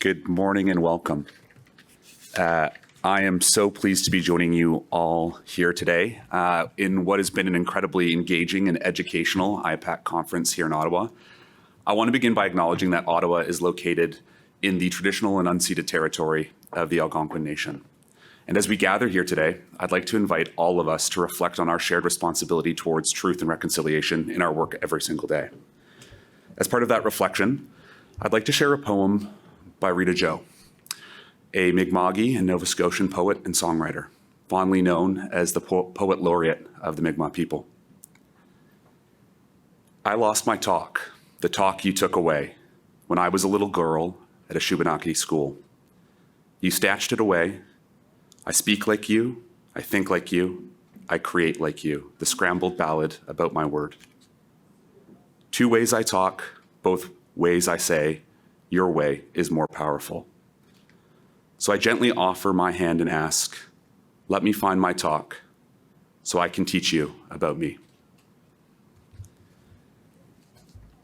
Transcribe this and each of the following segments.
Good morning and welcome. I am so pleased to be joining you all here today in what has been an incredibly engaging and educational IPAC conference here in Ottawa. I want to begin by acknowledging that Ottawa is located in the traditional and unceded territory of the Algonquin Nation. And as we gather here today, I'd like to invite all of us to reflect on our shared responsibility towards truth and reconciliation in our work every single day. As part of that reflection, I'd like to share a poem by Rita Joe, a Mi'kmaq and Nova Scotian poet and songwriter, fondly known as the poet laureate of the Mi'kmaq people. I lost my talk, the talk you took away, when I was a little girl at a Shubenacadie school. You snatched it away. I speak like you, I think like you, I create like you, the scrambled ballad about my word. Two ways I talk, both ways I say, your way is more powerful. So I gently offer my hand and ask, let me find my talk so I can teach you about me.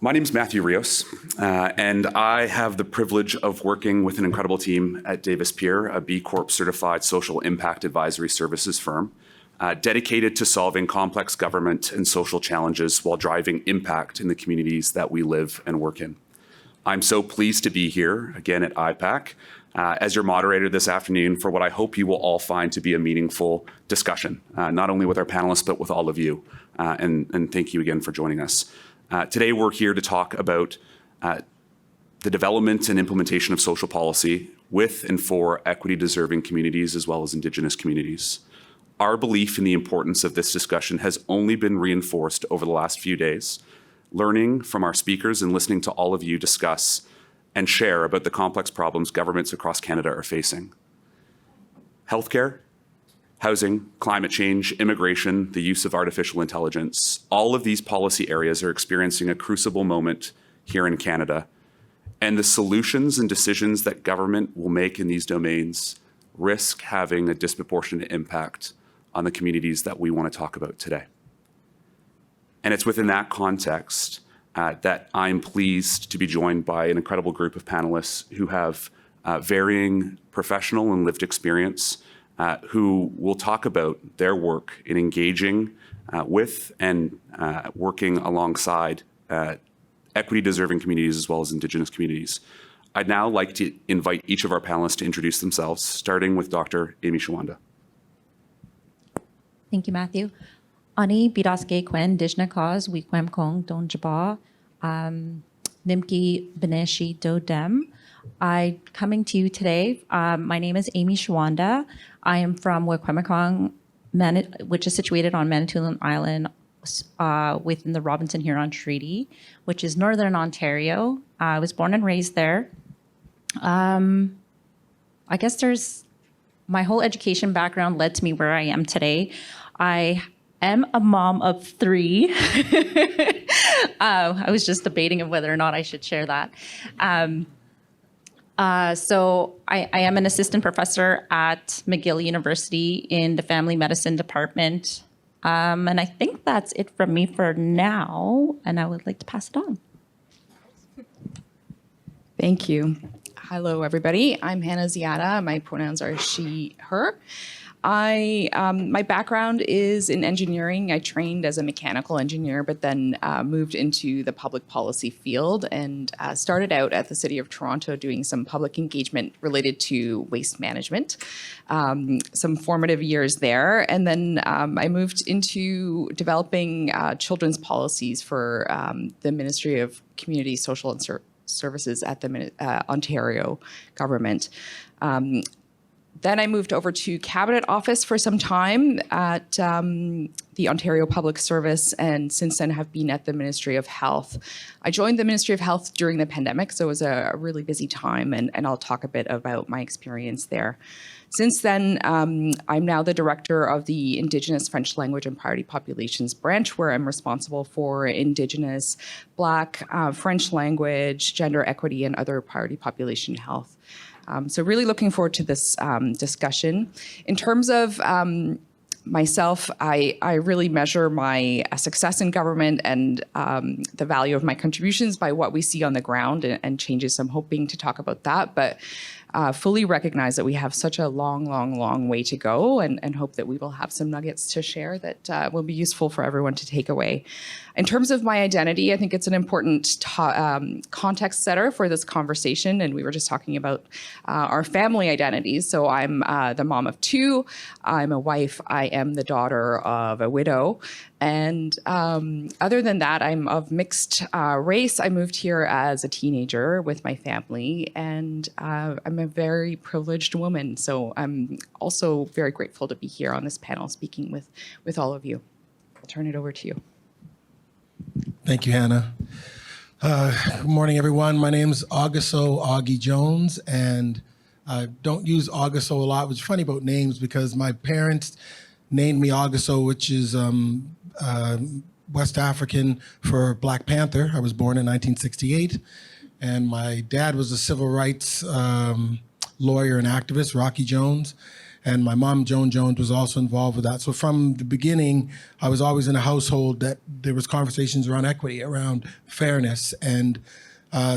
My name is Matthew Rios, and I have the privilege of working with an incredible team at Davis Peer, a B Corp certified social impact advisory services firm, dedicated to solving complex government and social challenges while driving impact in the communities that we live and work in. I'm so pleased to be here again at IPAC as your moderator this afternoon for what I hope you will all find to be a meaningful discussion, not only with our panelists, but with all of you. And thank you again for joining us. Today, we're here to talk about the development and implementation of social policy with and for equity-deserving communities as well as Indigenous communities. Our belief in the importance of this discussion has only been reinforced over the last few days, learning from our speakers and listening to all of you discuss and share about the complex problems governments across Canada are facing. Healthcare, housing, climate change, immigration, the use of artificial intelligence, all of these policy areas are experiencing a crucible moment here in Canada. And the solutions and decisions that government will make in these domains risk having a disproportionate impact on the communities that we want to talk about today. And it's within that context that I'm pleased to be joined by an incredible group of panelists who have varying professional and lived experience, who will talk about their work in engaging with and working alongside equity-deserving communities as well as Indigenous communities. I'd now like to invite each of our panelists to introduce themselves, starting with Dr. Amy Shawanda. Thank you, Matthew. Ani bidaske Quen Dishna Cause Weekwem Kong Don Jaba Nimki Beneshi Do Dem. Coming to you today. My name is Amy Shawanda. I am from Weekwemikong, which is situated on Manitoulin Island within the Robinson Huron Treaty, which is Northern Ontario. I was born and raised there. I guess my whole education background led to me where I am today. I am a mom of 3. I was just debating of whether or not I should share that. So I am an assistant professor at McGill University in the family medicine department. And I think that's it from me for now. And I would like to pass it on. Thank you. Hello, everybody. I'm Hannah Ziada. My pronouns are she, her. My background is in engineering. I trained as a mechanical engineer, but then moved into the public policy field and started out at the City of Toronto doing some public engagement related to waste management, some formative years there. And then I moved into developing children's policies for the Ministry of Community, Social and Services at the Ontario government. Then I moved over to Cabinet Office for some time at the Ontario Public Service, and since then have been at the Ministry of Health. I joined the Ministry of Health during the pandemic, so it was a really busy time, and I'll talk a bit about my experience there. Since then, I'm now the director of the Indigenous French Language and Priority Populations branch, where I'm responsible for Indigenous, Black, French language, gender equity, and other priority population health. So really looking forward to this discussion. In terms of myself, I really measure my success in government and the value of my contributions by what we see on the ground and changes. I'm hoping to talk about that, but fully recognize that we have such a long way to go, and hope that we will have some nuggets to share that will be useful for everyone to take away. In terms of my identity, I think it's an important context setter for this conversation, and we were just talking about our family identities. So I'm the mom of two, I'm a wife, I am the daughter of a widow, and other than that, I'm of mixed race. I moved here as a teenager with my family, and I'm a very privileged woman. So I'm also very grateful to be here on this panel speaking with all of you. I'll turn it over to you. Thank you, Hannah. Good morning, everyone. My name is Augusto Augie Jones, and I don't use Augusto a lot, which is funny about names because my parents named me Augusto, which is West African for Black Panther. I was born in 1968, and my dad was a civil rights lawyer and activist, Rocky Jones. And my mom, Joan Jones, was also involved with that. So from the beginning, I was always in a household that there was conversations around equity, around fairness. And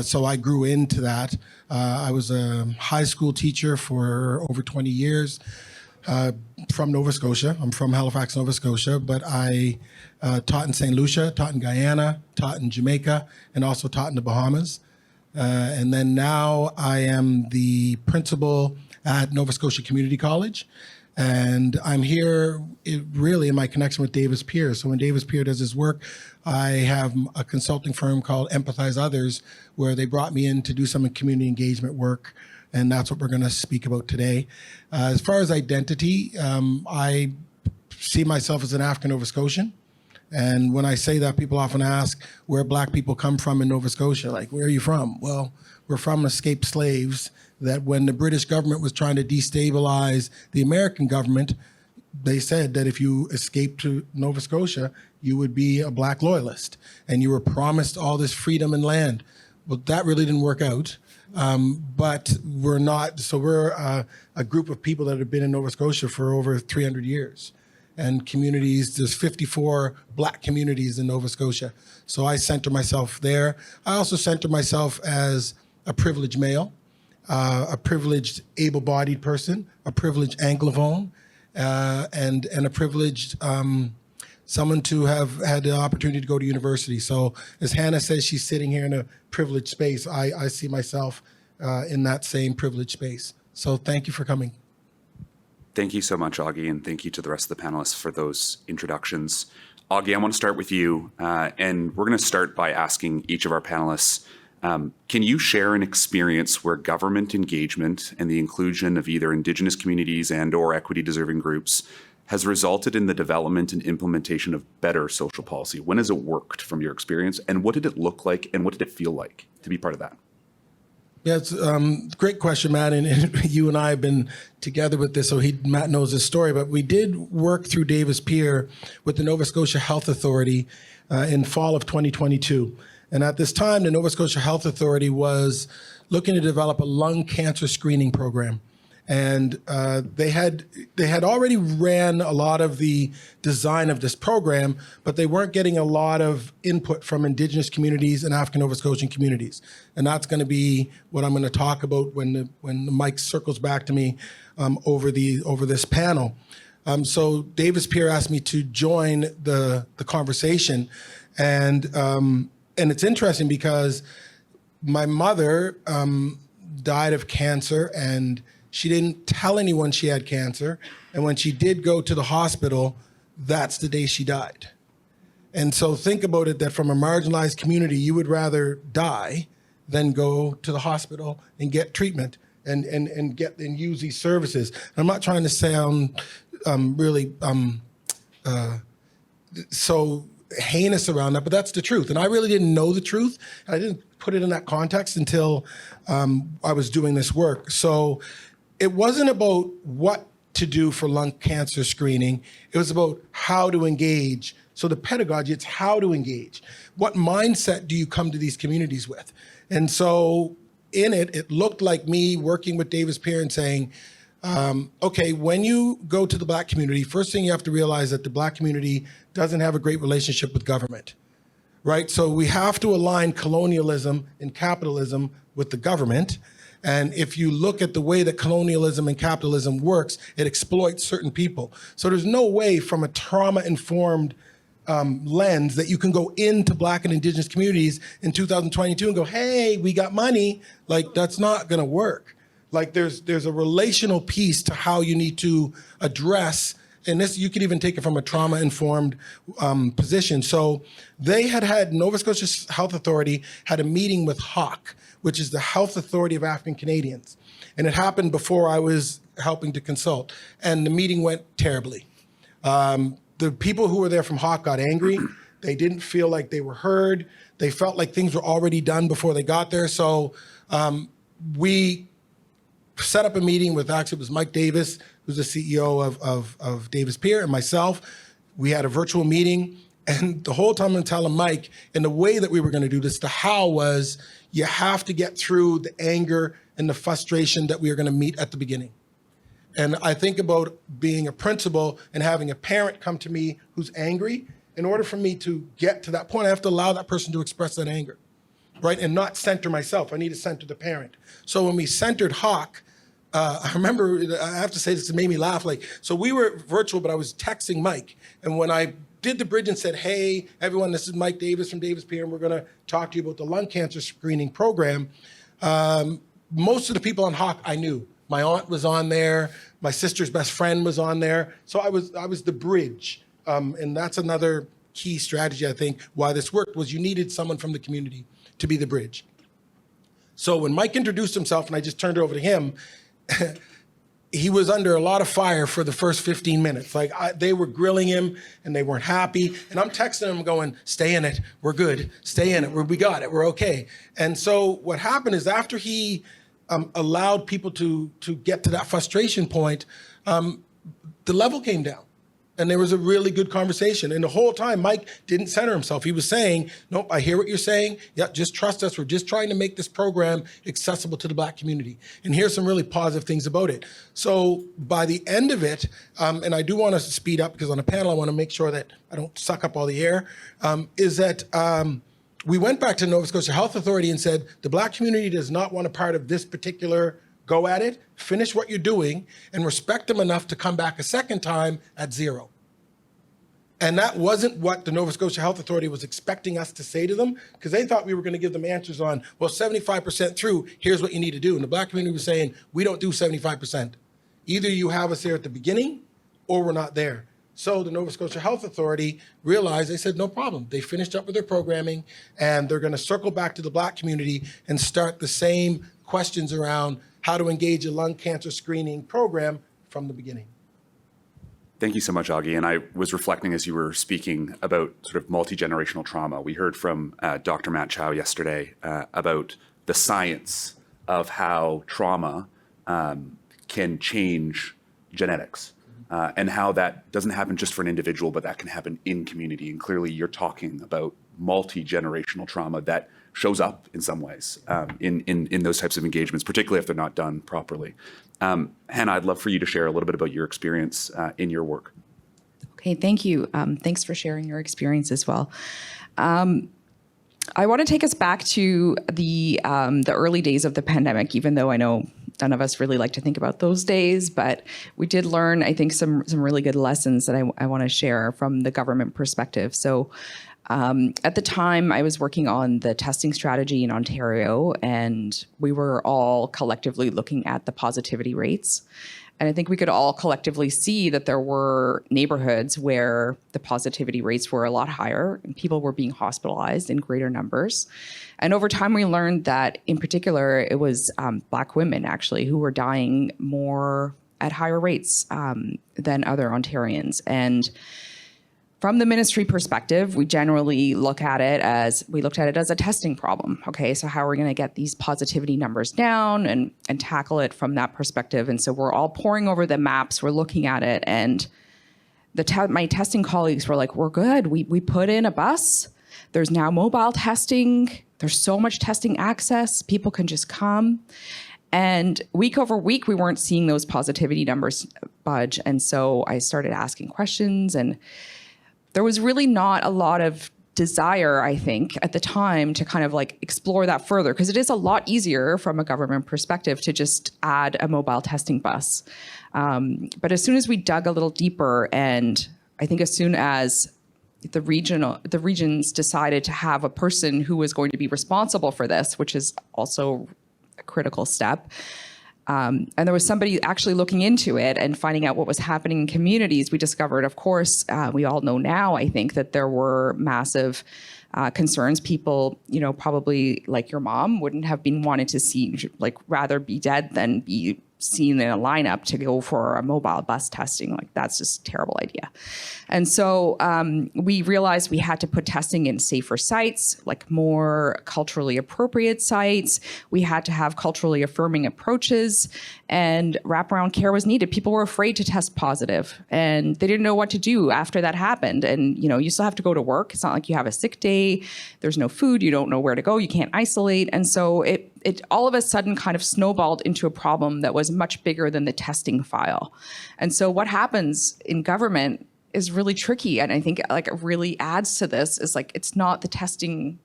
so I grew into that. I was a high school teacher for over 20 years from Nova Scotia. I'm from Halifax, Nova Scotia, but I taught in St. Lucia, taught in Guyana, taught in Jamaica, and also taught in the Bahamas. And then now I am the principal at Nova Scotia Community College. And I'm here really in my connection with Davis Peer. So when Davis Peer does his work, I have a consulting firm called Empathize Others, where they brought me in to do some community engagement work. And that's what we're going to speak about today. As far as identity, I see myself as an African Nova Scotian. And when I say that, people often ask where Black people come from in Nova Scotia. Like, where are you from? Well, we're from escaped slaves that when the British government was trying to destabilize the American government, they said that if you escaped to Nova Scotia, you would be a Black loyalist. And you were promised all this freedom and land. Well, that really didn't work out. But we're not, so we're a group of people that have been in Nova Scotia for over 300 years. And communities, there's 54 Black communities in Nova Scotia. So I center myself there. I also center myself as a privileged male, a privileged able-bodied person, a privileged Anglophone, and a privileged someone to have had the opportunity to go to university. So as Hannah says, she's sitting here in a privileged space. I see myself in that same privileged space. So thank you for coming. Thank you so much, Augie, and thank you to the rest of the panelists for those introductions. Augie, I want to start with you, and we're going to start by asking each of our panelists, can you share an experience where government engagement and the inclusion of either Indigenous communities and/or equity-deserving groups has resulted in the development and implementation of better social policy? When has it worked from your experience, and what did it look like, and what did it feel like to be part of that? Yeah, it's a great question, Matt, and you and I have been together with this, so Matt knows this story, but we did work through Davis Peer with the Nova Scotia Health Authority in fall of 2022. And at this time, the Nova Scotia Health Authority was looking to develop a lung cancer screening program. And they had already ran a lot of the design of this program, but they weren't getting a lot of input from Indigenous communities and African Nova Scotian communities. And that's going to be what I'm going to talk about when the mic circles back to me over this panel. So Davis Peer asked me to join the conversation, and it's interesting because my mother died of cancer, and she didn't tell anyone she had cancer. And when she did go to the hospital, that's the day she died. And so think about it, that from a marginalized community, you would rather die than go to the hospital and get treatment and use these services. And I'm not trying to sound really so heinous around that, but that's the truth. And I really didn't know the truth. I didn't put it in that context until I was doing this work. So it wasn't about what to do for lung cancer screening. It was about how to engage. So the pedagogy, it's how to engage. What mindset do you come to these communities with? And so in it, it looked like me working with Davis Peer and saying, Okay, when you go to the Black community, first thing you have to realize that the Black community doesn't have a great relationship with government, right? So we have to align colonialism and capitalism with the government. And if you look at the way that colonialism and capitalism works, it exploits certain people. So there's no way from a trauma-informed lens that you can go into Black and Indigenous communities in 2022 and go, hey, we got money. Like, that's not gonna work. Like, there's a relational piece to how you need to address, and this, you could even take it from a trauma-informed position. So they had Nova Scotia Health Authority had a meeting with HAWC, which is the Health Authority of African Canadians. And it happened before I was helping to consult. And the meeting went terribly. The people who were there from HAWC got angry. They didn't feel like they were heard. They felt like things were already done before they got there. So we set up a meeting with, actually it was Mike Davis, who's the CEO of Davis Pier, and myself. We had a virtual meeting. And the whole time I'm telling Mike, and the way that we were gonna do this, the how was, you have to get through the anger and the frustration that we are gonna meet at the beginning. And I think about being a principal and having a parent come to me who's angry. In order for me to get to that point, I have to allow that person to express that anger, right? And not center myself. I need to center the parent. So when we centered HAWC, I remember, I have to say this, it made me laugh. Like, so we were virtual, but I was texting Mike. And when I did the bridge and said, hey, everyone, this is Mike Davis from Davis Pier, and we're gonna talk to you about the lung cancer screening program. Most of the people on HAWC I knew. My aunt was on there. My sister's best friend was on there. So I was the bridge. And that's another key strategy, I think, why this worked, was you needed someone from the community to be the bridge. So when Mike introduced himself and I just turned it over to him, he was under a lot of fire for the first 15 minutes. Like, they were grilling him and they weren't happy. And I'm texting him going, stay in it, we're good. Stay in it, we got it, we're okay. And so what happened is after he allowed people to get to that frustration point, the level came down. And there was a really good conversation. And the whole time, Mike didn't center himself. He was saying, nope, I hear what you're saying. Yeah, just trust us. We're just trying to make this program accessible to the Black community. And here's some really positive things about it. So by the end of it, and I do want to speed up because on a panel, I want to make sure that I don't suck up all the air, is that we went back to Nova Scotia Health Authority and said, the Black community does not want a part of this particular go at it, finish what you're doing, and respect them enough to come back a second time at 0. And that wasn't what the Nova Scotia Health Authority was expecting us to say to them, because they thought we were going to give them answers on, well, 75% through, here's what you need to do. And the Black community was saying, we don't do 75%. Either you have us there at the beginning or we're not there. So the Nova Scotia Health Authority realized, they said, no problem. They finished up with their programming and they're going to circle back to the Black community and start the same questions around how to engage a lung cancer screening program from the beginning. Thank you so much, Augie. And I was reflecting as you were speaking about sort of multi-generational trauma. We heard from Dr. Matt Chow yesterday about the science of how trauma can change genetics and how that doesn't happen just for an individual, but that can happen in community. And clearly you're talking about multi-generational trauma that shows up in some ways in those types of engagements, particularly if they're not done properly. Hannah, I'd love for you to share a little bit about your experience in your work. Okay, thank you. Thanks for sharing your experience as well. I want to take us back to the early days of the pandemic, even though I know none of us really like to think about those days, but we did learn, I think, some really good lessons that I want to share from the government perspective. So at the time, I was working on the testing strategy in Ontario, and we were all collectively looking at the positivity rates. And I think we could all collectively see that there were neighborhoods where the positivity rates were a lot higher and people were being hospitalized in greater numbers. And over time, we learned that in particular, it was Black women actually who were dying more at higher rates than other Ontarians. And from the ministry perspective, we generally looked at it as a testing problem. Okay, so how are we going to get these positivity numbers down and tackle it from that perspective? And so we're all poring over the maps, we're looking at it, and my testing colleagues were like, we're good. We put in a bus. There's now mobile testing. There's so much testing access. People can just come. And week over week, we weren't seeing those positivity numbers budge. And so I started asking questions, and there was really not a lot of desire, I think, at the time to kind of like explore that further, because it is a lot easier from a government perspective to just add a mobile testing bus. But as soon as we dug a little deeper, and I think as soon as the regions decided to have a person who was going to be responsible for this, which is also a critical step, and there was somebody actually looking into it and finding out what was happening in communities, we discovered, of course, we all know now, I think, that there were massive concerns. People, probably like your mom wouldn't have been wanted to see, like, rather be dead than be seen in a lineup to go for a mobile bus testing. Like, that's just a terrible idea. And so we realized we had to put testing in safer sites, like more culturally appropriate sites. We had to have culturally affirming approaches, and wraparound care was needed. People were afraid to test positive, and they didn't know what to do after that happened. And, you still have to go to work. It's not like you have a sick day. There's no food. You don't know where to go. You can't isolate. And so it all of a sudden kind of snowballed into a problem that was much bigger than the testing file. And so what happens in government is really tricky. And I think like it really adds to this is like, it's not the testing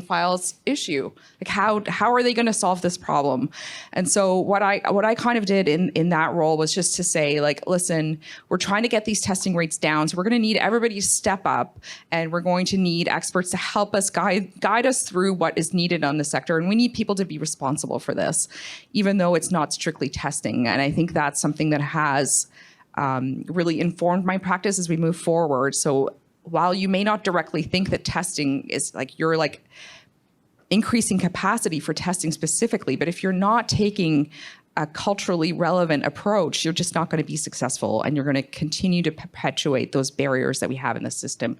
files issue. Like how are they going to solve this problem? And so what I kind of did in that role was just to say, like, listen, we're trying to get these testing rates down. So we're going to need everybody to step up, and we're going to need experts to help us guide us through what is needed on the sector. And we need people to be responsible for this, even though it's not strictly testing. And I think that's something that has really informed my practice as we move forward. So while you may not directly think that testing is like, you're like increasing capacity for testing specifically, but if you're not taking a culturally relevant approach, you're just not going to be successful, and you're going to continue to perpetuate those barriers that we have in the system.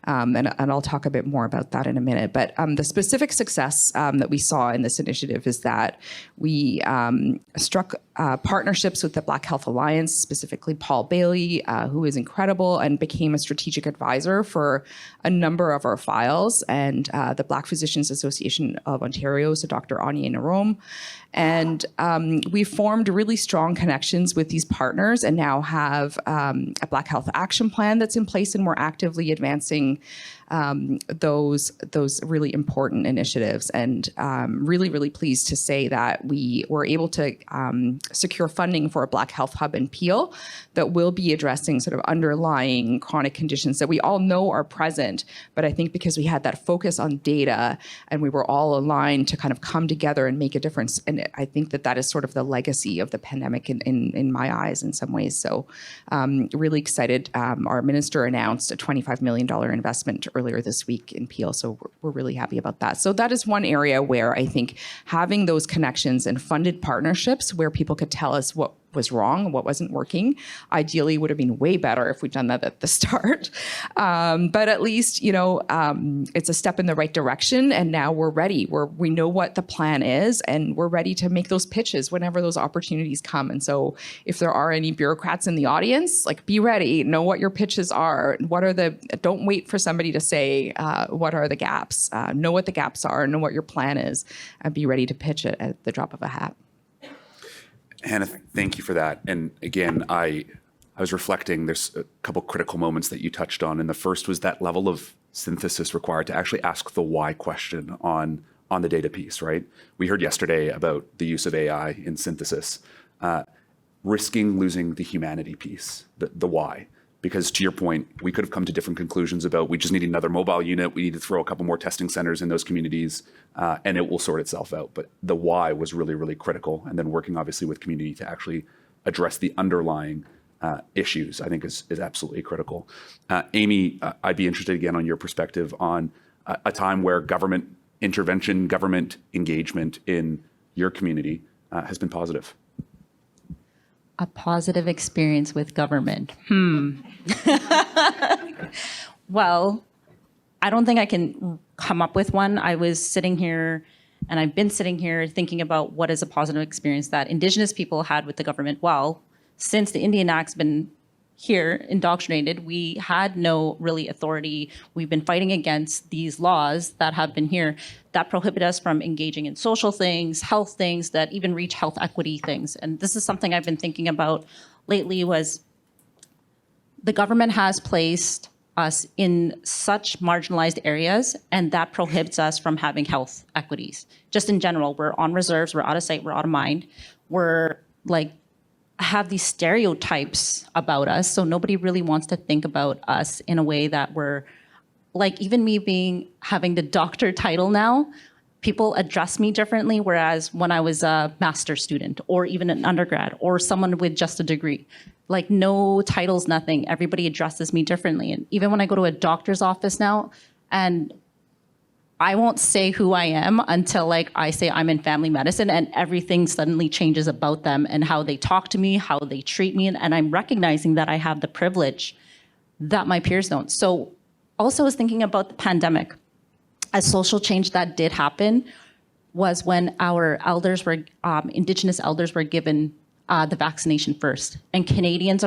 And I'll talk a bit more about that in a minute. But the specific success that we saw in this initiative is that we struck partnerships with the Black Health Alliance, specifically Paul Bailey, who is incredible and became a strategic advisor for a number of our files, and the Black Physicians Association of Ontario, so Dr. Anya Narome. And we formed really strong connections with these partners, and now have a Black Health Action Plan that's in place, and we're actively advancing those really important initiatives. And really, really pleased to say that we were able to secure funding for a Black Health Hub in Peel that will be addressing sort of underlying chronic conditions that we all know are present. But I think because we had that focus on data and we were all aligned to kind of come together and make a difference. And I think that is sort of the legacy of the pandemic in my eyes in some ways. So really excited. Our minister announced a $25 million investment earlier this week in Peel. So we're really happy about that. So that is one area where I think having those connections and funded partnerships where people could tell us what was wrong, what wasn't working, ideally would have been way better if we'd done that at the start. But at least, it's a step in the right direction. And now we're ready. We know what the plan is, and we're ready to make those pitches whenever those opportunities come. And so if there are any bureaucrats in the audience, like, be ready, know what your pitches are. Don't wait for somebody to say, what are the gaps? Know what the gaps are, know what your plan is, and be ready to pitch it at the drop of a hat. Hannah, thank you for that. And again, I was reflecting, there's a couple critical moments that you touched on. And the first was that level of synthesis required to actually ask the why question on the data piece, right? We heard yesterday about the use of AI in synthesis, risking losing the humanity piece, the why. Because to your point, we could have come to different conclusions about, we just need another mobile unit, we need to throw a couple more testing centers in those communities, and it will sort itself out. But the why was really, really critical. And then working obviously with community to actually address the underlying issues, I think is absolutely critical. Amy, I'd be interested again on your perspective on a time where government intervention, government engagement in your community has been positive. A positive experience with government. Well, I don't think I can come up with one. I was sitting here, and I've been sitting here thinking about what is a positive experience that Indigenous people had with the government. Well, since the Indian Act's been here indoctrinated. We had no really authority. We've been fighting against these laws that have been here that prohibit us from engaging in social things, health things, that even reach health equity things. And this is something I've been thinking about lately was the government has placed us in such marginalized areas, and that prohibits us from having health equities. Just in general, we're on reserves, we're out of sight, we're out of mind. We're like, have these stereotypes about us, so nobody really wants to think about us in a way that we're, like even me having the doctor title now, people address me differently, whereas when I was a master's student or even an undergrad or someone with just a degree, like no titles, nothing, everybody addresses me differently. And even when I go to a doctor's office now, and I won't say who I am until like I say I'm in family medicine, and everything suddenly changes about them and how they talk to me, how they treat me. And I'm recognizing that I have the privilege that my peers don't. So also I was thinking about the pandemic. A social change that did happen was when our elders were, Indigenous elders were given the vaccination first. And Canadians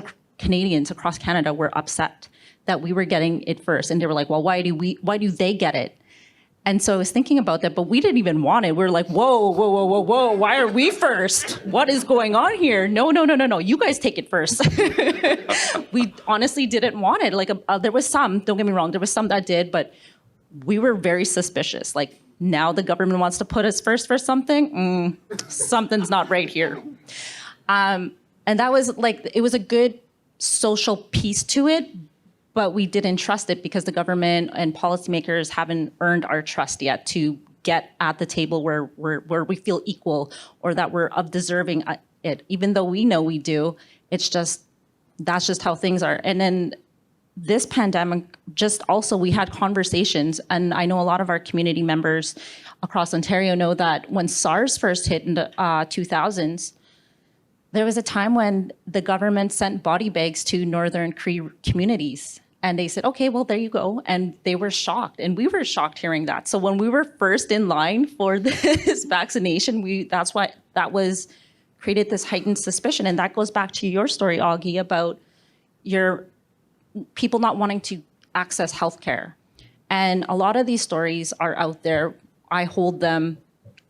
across Canada were upset that we were getting it first. And they were like, well, why do they get it? And so I was thinking about that, but we didn't even want it. We were like, whoa, whoa, whoa, whoa, whoa, why are we first? What is going on here? No, you guys take it first. We honestly didn't want it. Like there was some, don't get me wrong, there was some that did, but we were very suspicious. Like now the government wants to put us first for something, something's not right here. And that was like, it was a good social piece to it, but we didn't trust it because the government and policymakers haven't earned our trust yet to get at the table where we feel equal or that we're of deserving it. Even though we know we do, it's just, that's just how things are. And then this pandemic, just also we had conversations, and I know a lot of our community members across Ontario know that when SARS first hit in the 2000s, there was a time when the government sent body bags to Northern Cree communities. And they said, okay, well, there you go. And they were shocked. And we were shocked hearing that. So when we were first in line for this vaccination, that's why that was created this heightened suspicion. And that goes back to your story, Augie, about your people not wanting to access healthcare. And a lot of these stories are out there. I hold them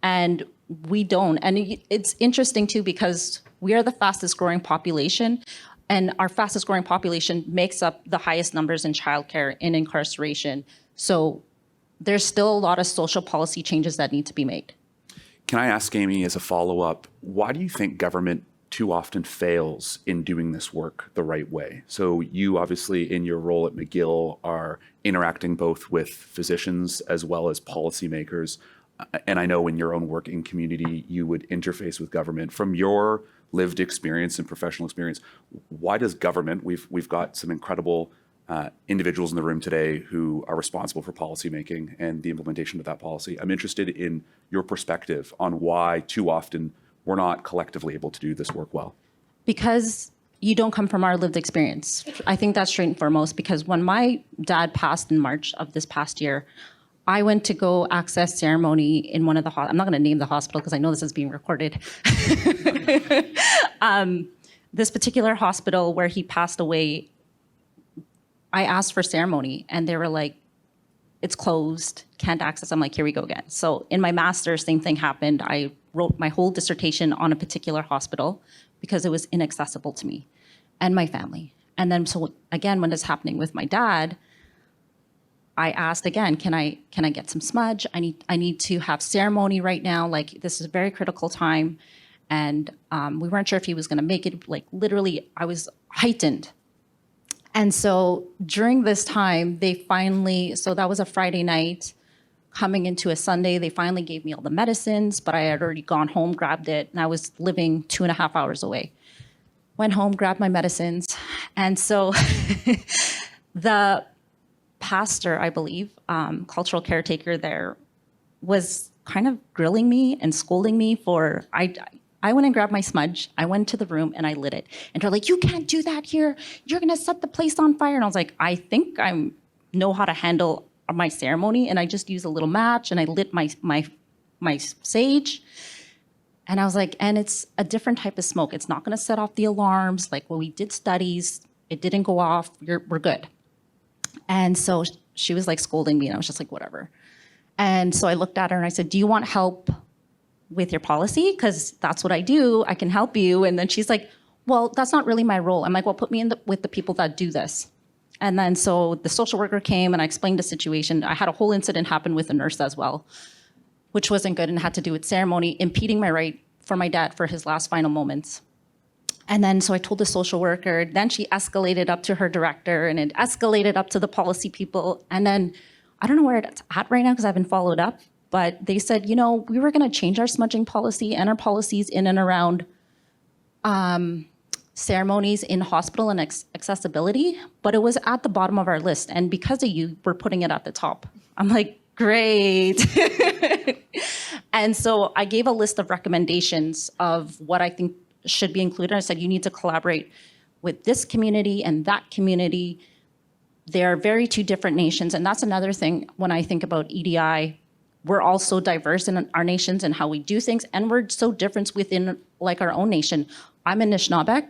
and we don't. And it's interesting too, because we are the fastest growing population, and our fastest growing population makes up the highest numbers in childcare and incarceration. So there's still a lot of social policy changes that need to be made. Can I ask Amy as a follow-up, why do you think government too often fails in doing this work the right way? So you obviously in your role at McGill are interacting both with physicians as well as policymakers. And I know in your own working community, you would interface with government. From your lived experience and professional experience, why does government, we've got some incredible individuals in the room today who are responsible for policymaking and the implementation of that policy. I'm interested in your perspective on why too often we're not collectively able to do this work well. Because you don't come from our lived experience. I think that's straight and foremost, because when my dad passed in March of this past year, I went to go access ceremony in one of the, I'm not going to name the hospital because I know this is being recorded. This particular hospital where he passed away, I asked for ceremony and they were like, it's closed, can't access. I'm like, here we go again. So in my master's, same thing happened. I wrote my whole dissertation on a particular hospital because it was inaccessible to me and my family. And then so again, when it's happening with my dad, I asked again, can I get some smudge? I need to have ceremony right now. Like this is a very critical time. And we weren't sure if he was gonna make it. Like literally, I was heightened. And so during this time, they finally, so that was a Friday night, coming into a Sunday, they finally gave me all the medicines, but I had already gone home, grabbed it, and I was living 2.5 hours away. Went home, grabbed my medicines. And so the pastor, I believe, cultural caretaker there, was kind of grilling me and scolding me for, I went and grabbed my smudge. I went to the room and I lit it. And they're like, you can't do that here. You're gonna set the place on fire. And I was like, I think I know how to handle my ceremony. And I just used a little match and I lit my sage. And I was like, and it's a different type of smoke. It's not gonna set off the alarms. Like, well, we did studies. It didn't go off. We're good. And so she was like scolding me, and I was just like, whatever. And so I looked at her and I said, do you want help with your policy? Because that's what I do. I can help you. And then she's like, well, that's not really my role. I'm like, well, put me with the people that do this. And then so the social worker came and I explained the situation. I had a whole incident happen with a nurse as well, which wasn't good and had to do with ceremony, impeding my right for my dad for his last final moments. And then so I told the social worker, then she escalated up to her director and it escalated up to the policy people. And then I don't know where it's at right now because I haven't followed up, but they said, you know, we were going to change our smudging policy and our policies in and around ceremonies in hospital and accessibility, but it was at the bottom of our list. And because of you, we're putting it at the top. I'm like, great. And so I gave a list of recommendations of what I think should be included. I said, you need to collaborate with this community and that community. They're very two different nations. And that's another thing when I think about EDI, we're all so diverse in our nations and how we do things. And we're so different within like our own nation. I'm Anishinaabeg.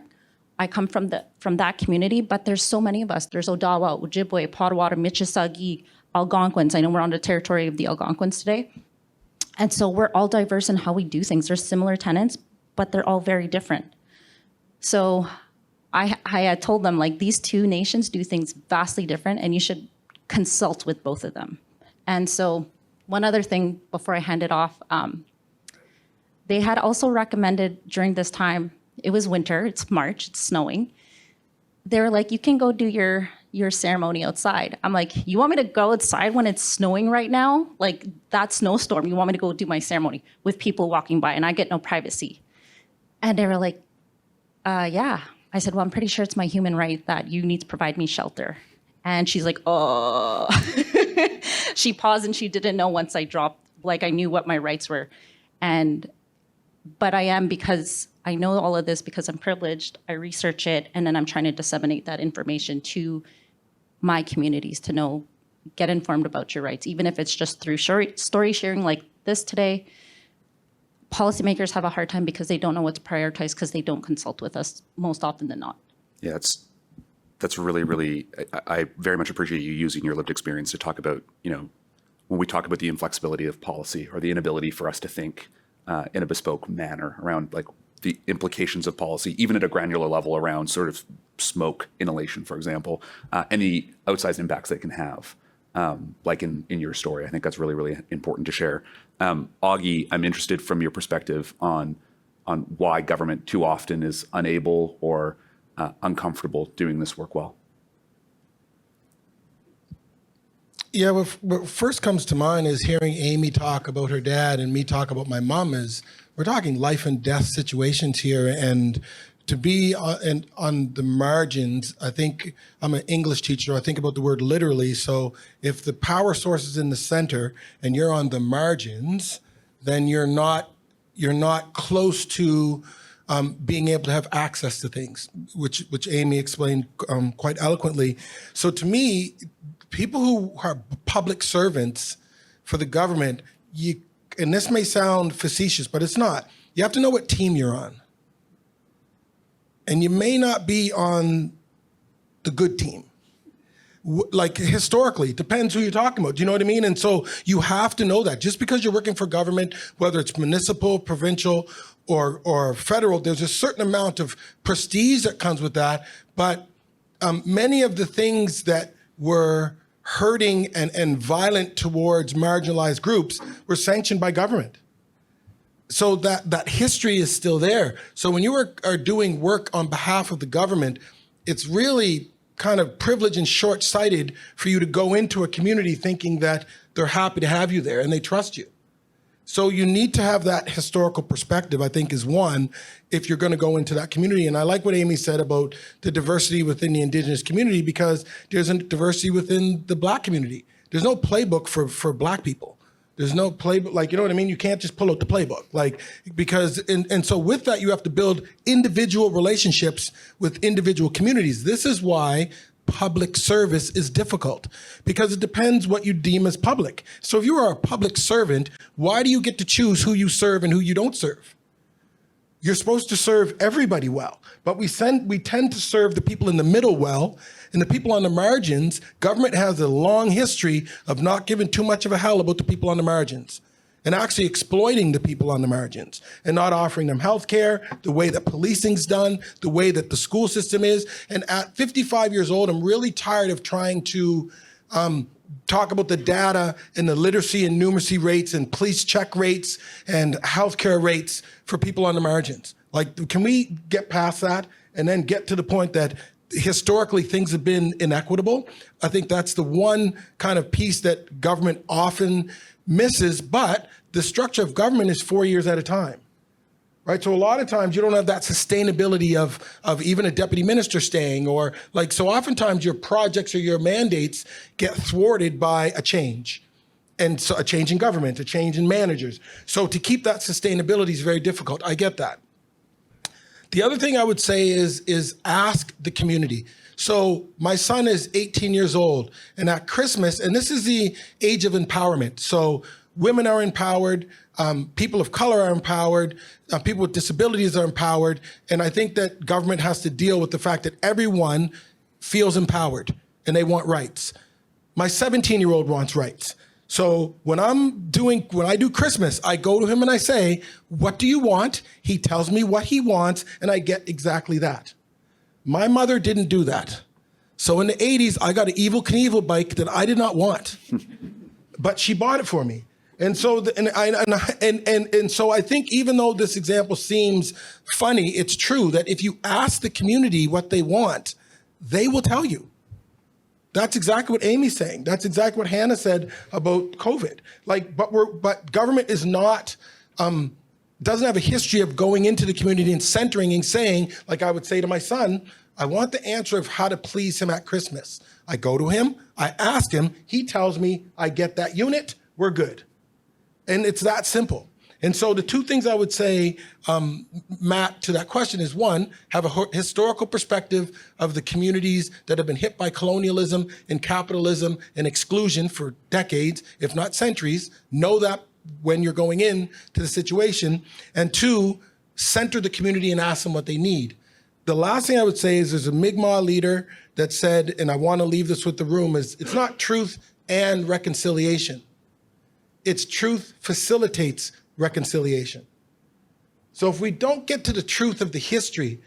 I come from that community, but there's so many of us. There's Odawa, Ojibwe, Potawatomi, Mississauga, Algonquins. I know we're on the territory of the Algonquins today. And so we're all diverse in how we do things. There's similar tenets, but they're all very different. So I had told them, like, these two nations do things vastly different, and you should consult with both of them. And so one other thing before I hand it off, they had also recommended during this time, it was winter, it's March, it's snowing. They were like, you can go do your ceremony outside. I'm like, you want me to go outside when it's snowing right now? Like, that snowstorm, you want me to go do my ceremony with people walking by and I get no privacy? And they were like, yeah. I said, well, I'm pretty sure it's my human right that you need to provide me shelter. And she's like, oh. She paused and she didn't know once I dropped, like I knew what my rights were. But I am, because I know all of this because I'm privileged, I research it, and then I'm trying to disseminate that information to my communities to know, get informed about your rights, even if it's just through story sharing like this today. Policymakers have a hard time because they don't know what to prioritize because they don't consult with us most often than not. Yeah, that's really, really, I very much appreciate you using your lived experience to talk about, you know, when we talk about the inflexibility of policy or the inability for us to think in a bespoke manner around like the implications of policy, even at a granular level around sort of smoke inhalation, for example, and the outsized impacts they can have. Like in your story, I think that's really, really important to share. Augie, I'm interested from your perspective on why government too often is unable or uncomfortable doing this work well. Yeah, what first comes to mind is hearing Amy talk about her dad and me talk about my mom. Is we're talking life and death situations here, and to be on the margins, I think I'm an English teacher. I think about the word literally. So if the power source is in the center and you're on the margins, then you're not close to being able to have access to things, which Amy explained quite eloquently. So to me, people who are public servants for the government, and this may sound facetious, but it's not. You have to know what team you're on. And you may not be on the good team. Like historically, it depends who you're talking about. Do you know what I mean? And so you have to know that. Just because you're working for government, whether it's municipal, provincial, or federal, there's a certain amount of prestige that comes with that. But many of the things that were hurting and violent towards marginalized groups were sanctioned by government. So that history is still there. So when you are doing work on behalf of the government, it's really kind of privileged and short-sighted for you to go into a community thinking that they're happy to have you there and they trust you. So you need to have that historical perspective, I think, is one, if you're going to go into that community. And I like what Amy said about the diversity within the Indigenous community, because there's a diversity within the Black community. There's no playbook for Black people. There's no playbook, like, you know what I mean? You can't just pull out the playbook, like, because, and so with that, you have to build individual relationships with individual communities. This is why public service is difficult, because it depends what you deem as public. So if you are a public servant, why do you get to choose who you serve and who you don't serve? You're supposed to serve everybody well, but we tend to serve the people in the middle well, and the people on the margins. Government has a long history of not giving too much of a hell about the people on the margins, and actually exploiting the people on the margins, and not offering them health care, the way that policing's done, the way that the school system is. And at 55 years old, I'm really tired of trying to talk about the data and the literacy and numeracy rates and police check rates and healthcare rates for people on the margins. Like, can we get past that and then get to the point that historically things have been inequitable? I think that's the one kind of piece that government often misses, but the structure of government is 4 years at a time. Right, so a lot of times you don't have that sustainability of even a deputy minister staying, or like, so oftentimes your projects or your mandates get thwarted by a change. And so a change in government, a change in managers. So to keep that sustainability is very difficult. I get that. The other thing I would say is ask the community. So my son is 18 years old, and at Christmas, and this is the age of empowerment. So women are empowered, people of color are empowered, people with disabilities are empowered, and I think that government has to deal with the fact that everyone feels empowered and they want rights. My 17-year-old wants rights. So when I do Christmas, I go to him and I say, "What do you want?" He tells me what he wants, and I get exactly that. My mother didn't do that. So in the 80s, I got an Evel Knievel bike that I did not want, but she bought it for me. And so, so I think even though this example seems funny, it's true that if you ask the community what they want, they will tell you. That's exactly what Amy's saying. That's exactly what Hannah said about COVID. Like, but government is not, doesn't have a history of going into the community and centering and saying, like I would say to my son, I want the answer of how to please him at Christmas. I go to him, I ask him, he tells me, I get that unit, we're good. And it's that simple. And so the two things I would say, Matt, to that question is, one, have a historical perspective of the communities that have been hit by colonialism and capitalism and exclusion for decades, if not centuries. Know that when you're going in to the situation. And two, center the community and ask them what they need. The last thing I would say is there's a Mi'kmaq leader that said, and I want to leave this with the room, is it's not truth and reconciliation. It's truth facilitates reconciliation. So if we don't get to the truth of the history,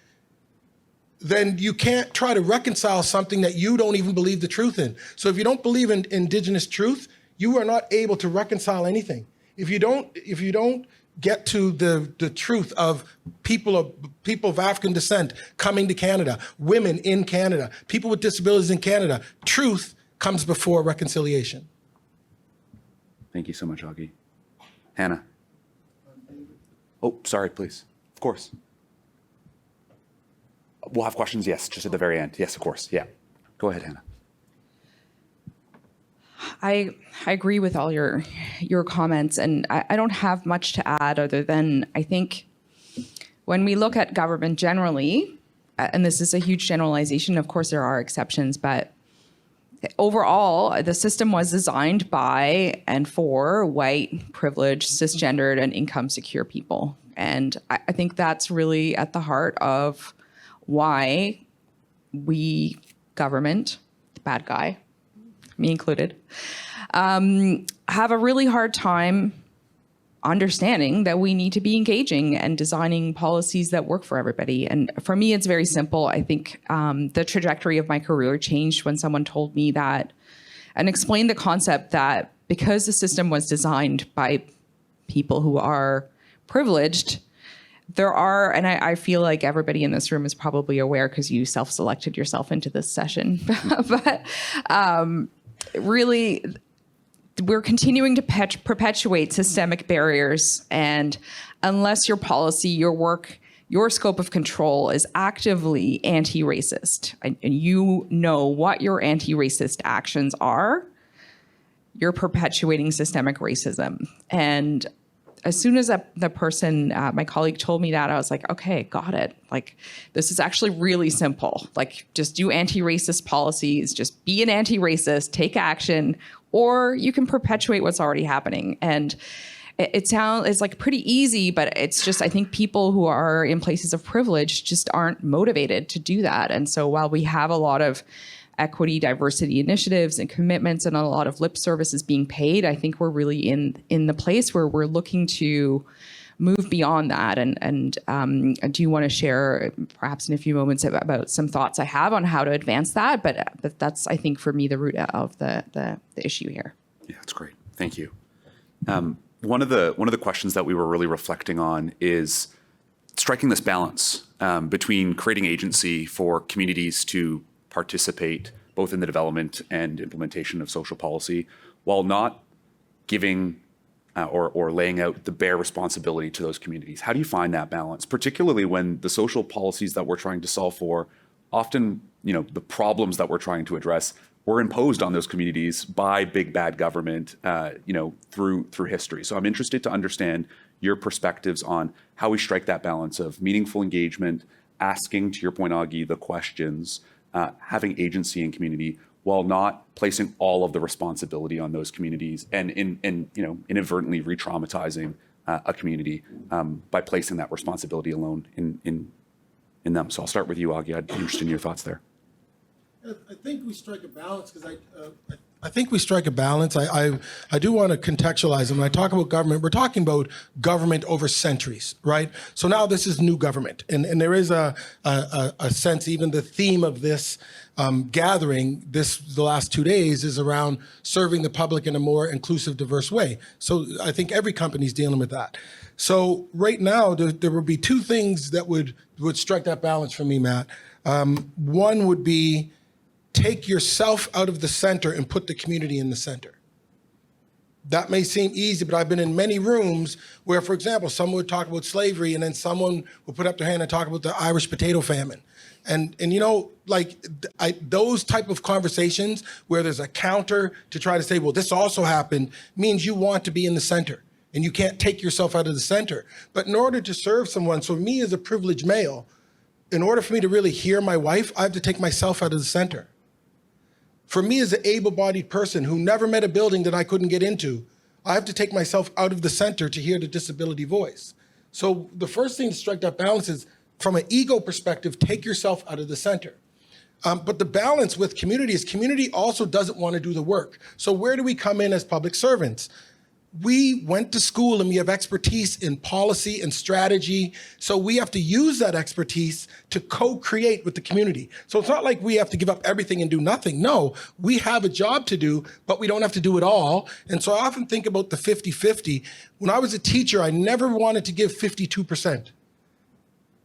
then you can't try to reconcile something that you don't even believe the truth in. So if you don't believe in Indigenous truth, you are not able to reconcile anything. If you don't get to the truth of people of African descent coming to Canada, women in Canada, people with disabilities in Canada, truth comes before reconciliation. Thank you so much, Augie. Hannah. Oh, sorry, please. Of course. We'll have questions, yes, just at the very end. Yes, of course, yeah. Go ahead, Hannah. I agree with all your comments, and I don't have much to add other than I think when we look at government generally, and this is a huge generalization, of course there are exceptions, but overall, the system was designed by and for white, privileged, cisgendered, and income-secure people. And I think that's really at the heart of why we, government, the bad guy, me included, have a really hard time understanding that we need to be engaging and designing policies that work for everybody. And for me, it's very simple. I think the trajectory of my career changed when someone told me that and explained the concept that because the system was designed by people who are privileged, there are, and I feel like everybody in this room is probably aware because you self-selected yourself into this session, but really, we're continuing to perpetuate systemic barriers, and unless your policy, your work, your scope of control is actively anti-racist, and you know what your anti-racist actions are, you're perpetuating systemic racism. And as soon as the person, my colleague told me that, I was like, okay, got it. Like, this is actually really simple. Like, just do anti-racist policies, just be an anti-racist, take action, or you can perpetuate what's already happening. And it's like pretty easy, but it's just, I think people who are in places of privilege just aren't motivated to do that. And so while we have a lot of equity, diversity initiatives and commitments and a lot of lip services being paid, I think we're really in the place where we're looking to move beyond that. And I do want to share perhaps in a few moments about some thoughts I have on how to advance that. But that's, I think, for me, the root of the issue here. Yeah, that's great. Thank you. One of the questions that we were really reflecting on is striking this balance between creating agency for communities to participate both in the development and implementation of social policy, while not giving or laying out the bare responsibility to those communities. How do you find that balance, particularly when the social policies that we're trying to solve for, often, the problems that we're trying to address were imposed on those communities by big bad government, through history. So I'm interested to understand your perspectives on how we strike that balance of meaningful engagement, asking, to your point, Augie, the questions, having agency in community, while not placing all of the responsibility on those communities and inadvertently re-traumatizing a community by placing that responsibility alone in them. So I'll start with you, Augie. I'd be interested in your thoughts there. I think we strike a balance because I think we strike a balance. I do want to contextualize. When I talk about government, we're talking about government over centuries, right? So now this is new government, and there is a sense, even the theme of this gathering the last 2 days is around serving the public in a more inclusive, diverse way. So I think every company is dealing with that. So right now, there would be two things that would strike that balance for me, Matt. One would be take yourself out of the center and put the community in the center. That may seem easy, but I've been in many rooms where, for example, someone would talk about slavery and then someone would put up their hand and talk about the Irish potato famine. And those type of conversations where there's a counter to try to say, well, this also happened, means you want to be in the center and you can't take yourself out of the center. But in order to serve someone, so me as a privileged male, in order for me to really hear my wife, I have to take myself out of the center. For me as an able-bodied person who never met a building that I couldn't get into, I have to take myself out of the center to hear the disability voice. So the first thing to strike that balance is, from an ego perspective, take yourself out of the center. But the balance with community is community also doesn't want to do the work. So where do we come in as public servants? We went to school and we have expertise in policy and strategy. So we have to use that expertise to co-create with the community. So it's not like we have to give up everything and do nothing. No, we have a job to do, but we don't have to do it all. And so I often think about the 50-50. When I was a teacher, I never wanted to give 52%.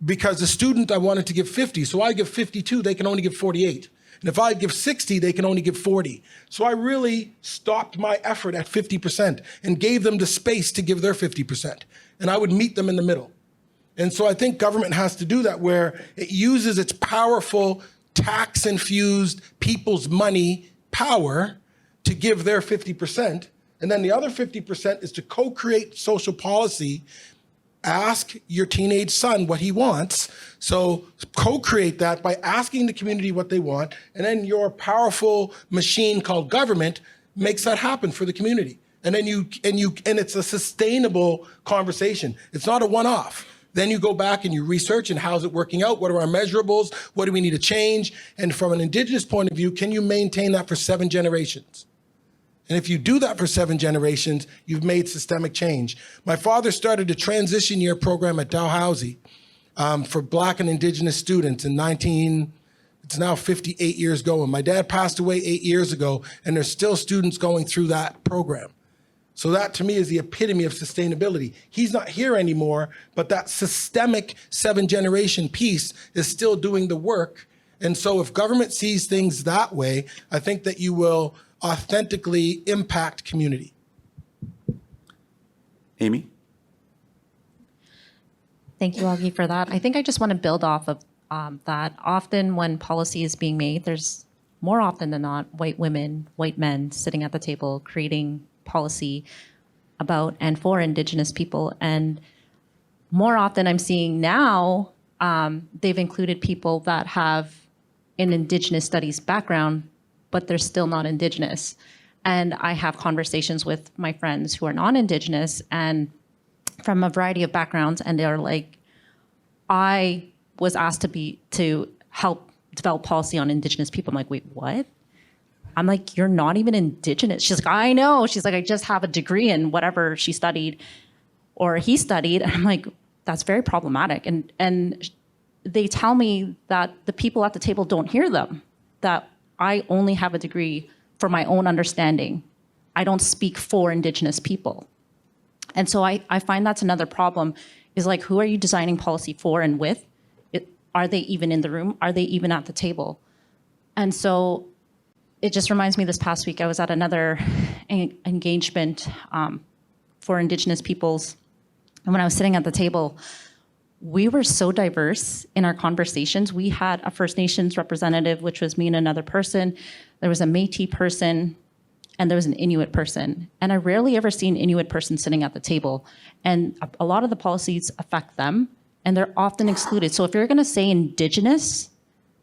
Because the student, I wanted to give 50. So I give 52, they can only give 48. And if I give 60, they can only give 40. So I really stopped my effort at 50% and gave them the space to give their 50%. And I would meet them in the middle. And so I think government has to do that, where it uses its powerful tax-infused people's money power to give their 50%. And then the other 50% is to co-create social policy. Ask your teenage son what he wants. So co-create that by asking the community what they want. And then your powerful machine called government makes that happen for the community. And then and it's a sustainable conversation. It's not a one-off. Then you go back and you research, and how's it working out? What are our measurables? What do we need to change? And from an Indigenous point of view, can you maintain that for 7 generations? And if you do that for 7 generations, you've made systemic change. My father started a transition year program at Dalhousie for Black and Indigenous students it's now 58 years ago. And my dad passed away 8 years ago, and there's still students going through that program. So that to me is the epitome of sustainability. He's not here anymore, but that systemic 7-generation piece is still doing the work. And so if government sees things that way, I think that you will authentically impact community. Amy? Thank you, Augie, for that. I think I just want to build off of that. Often when policy is being made, there's more often than not white women, white men sitting at the table creating policy about and for Indigenous people. And more often I'm seeing now they've included people that have an Indigenous studies background, but they're still not Indigenous. And I have conversations with my friends who are non-Indigenous and from a variety of backgrounds, and they're like, I was asked to help develop policy on Indigenous people. I'm like, wait, what? I'm like, you're not even Indigenous. She's like, I know. She's like, I just have a degree in whatever she studied or he studied. And I'm like, that's very problematic. And they tell me that the people at the table don't hear them, that I only have a degree for my own understanding. I don't speak for Indigenous people. And so I find that's another problem, is like, who are you designing policy for and with? Are they even in the room? Are they even at the table? And so it just reminds me, this past week, I was at another engagement for Indigenous peoples. And when I was sitting at the table, we were so diverse in our conversations. We had a First Nations representative, which was me and another person. There was a Métis person, and there was an Inuit person. And I rarely ever see an Inuit person sitting at the table. And a lot of the policies affect them, and they're often excluded. So if you're gonna say Indigenous,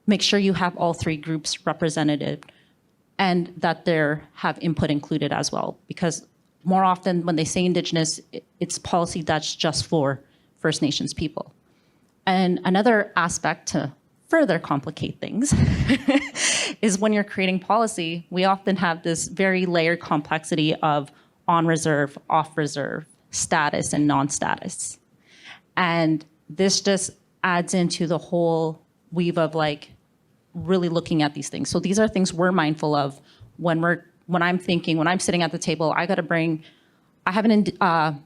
make sure you have all three groups represented and that they have input included as well. Because more often when they say Indigenous, it's policy that's just for First Nations people. And another aspect to further complicate things is when you're creating policy, we often have this very layered complexity of on reserve, off reserve, status, and non-status. And this just adds into the whole weave of like really looking at these things. So these are things we're mindful of when I'm sitting at the table. I have an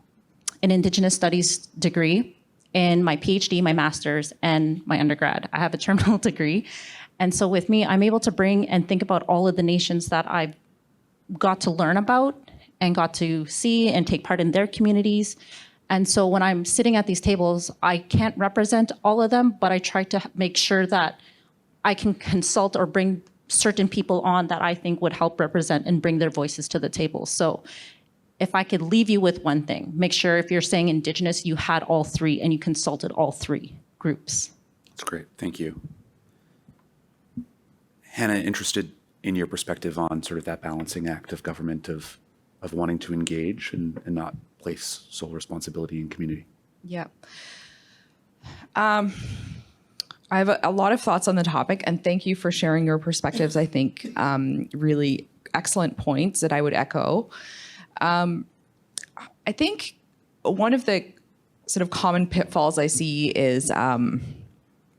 Indigenous Studies degree in my PhD, my master's, and my undergrad. I have a terminal degree. And so with me, I'm able to bring and think about all of the nations that I've got to learn about and got to see and take part in their communities. And so when I'm sitting at these tables, I can't represent all of them, but I try to make sure that I can consult or bring certain people on that I think would help represent and bring their voices to the table. So if I could leave you with one thing, make sure if you're saying Indigenous, you had all three and you consulted all three groups. That's great. Thank you. Hannah, interested in your perspective on sort of that balancing act of government of wanting to engage and not place sole responsibility in community. Yeah. I have a lot of thoughts on the topic, and thank you for sharing your perspectives. I think really excellent points that I would echo. I think one of the sort of common pitfalls I see is,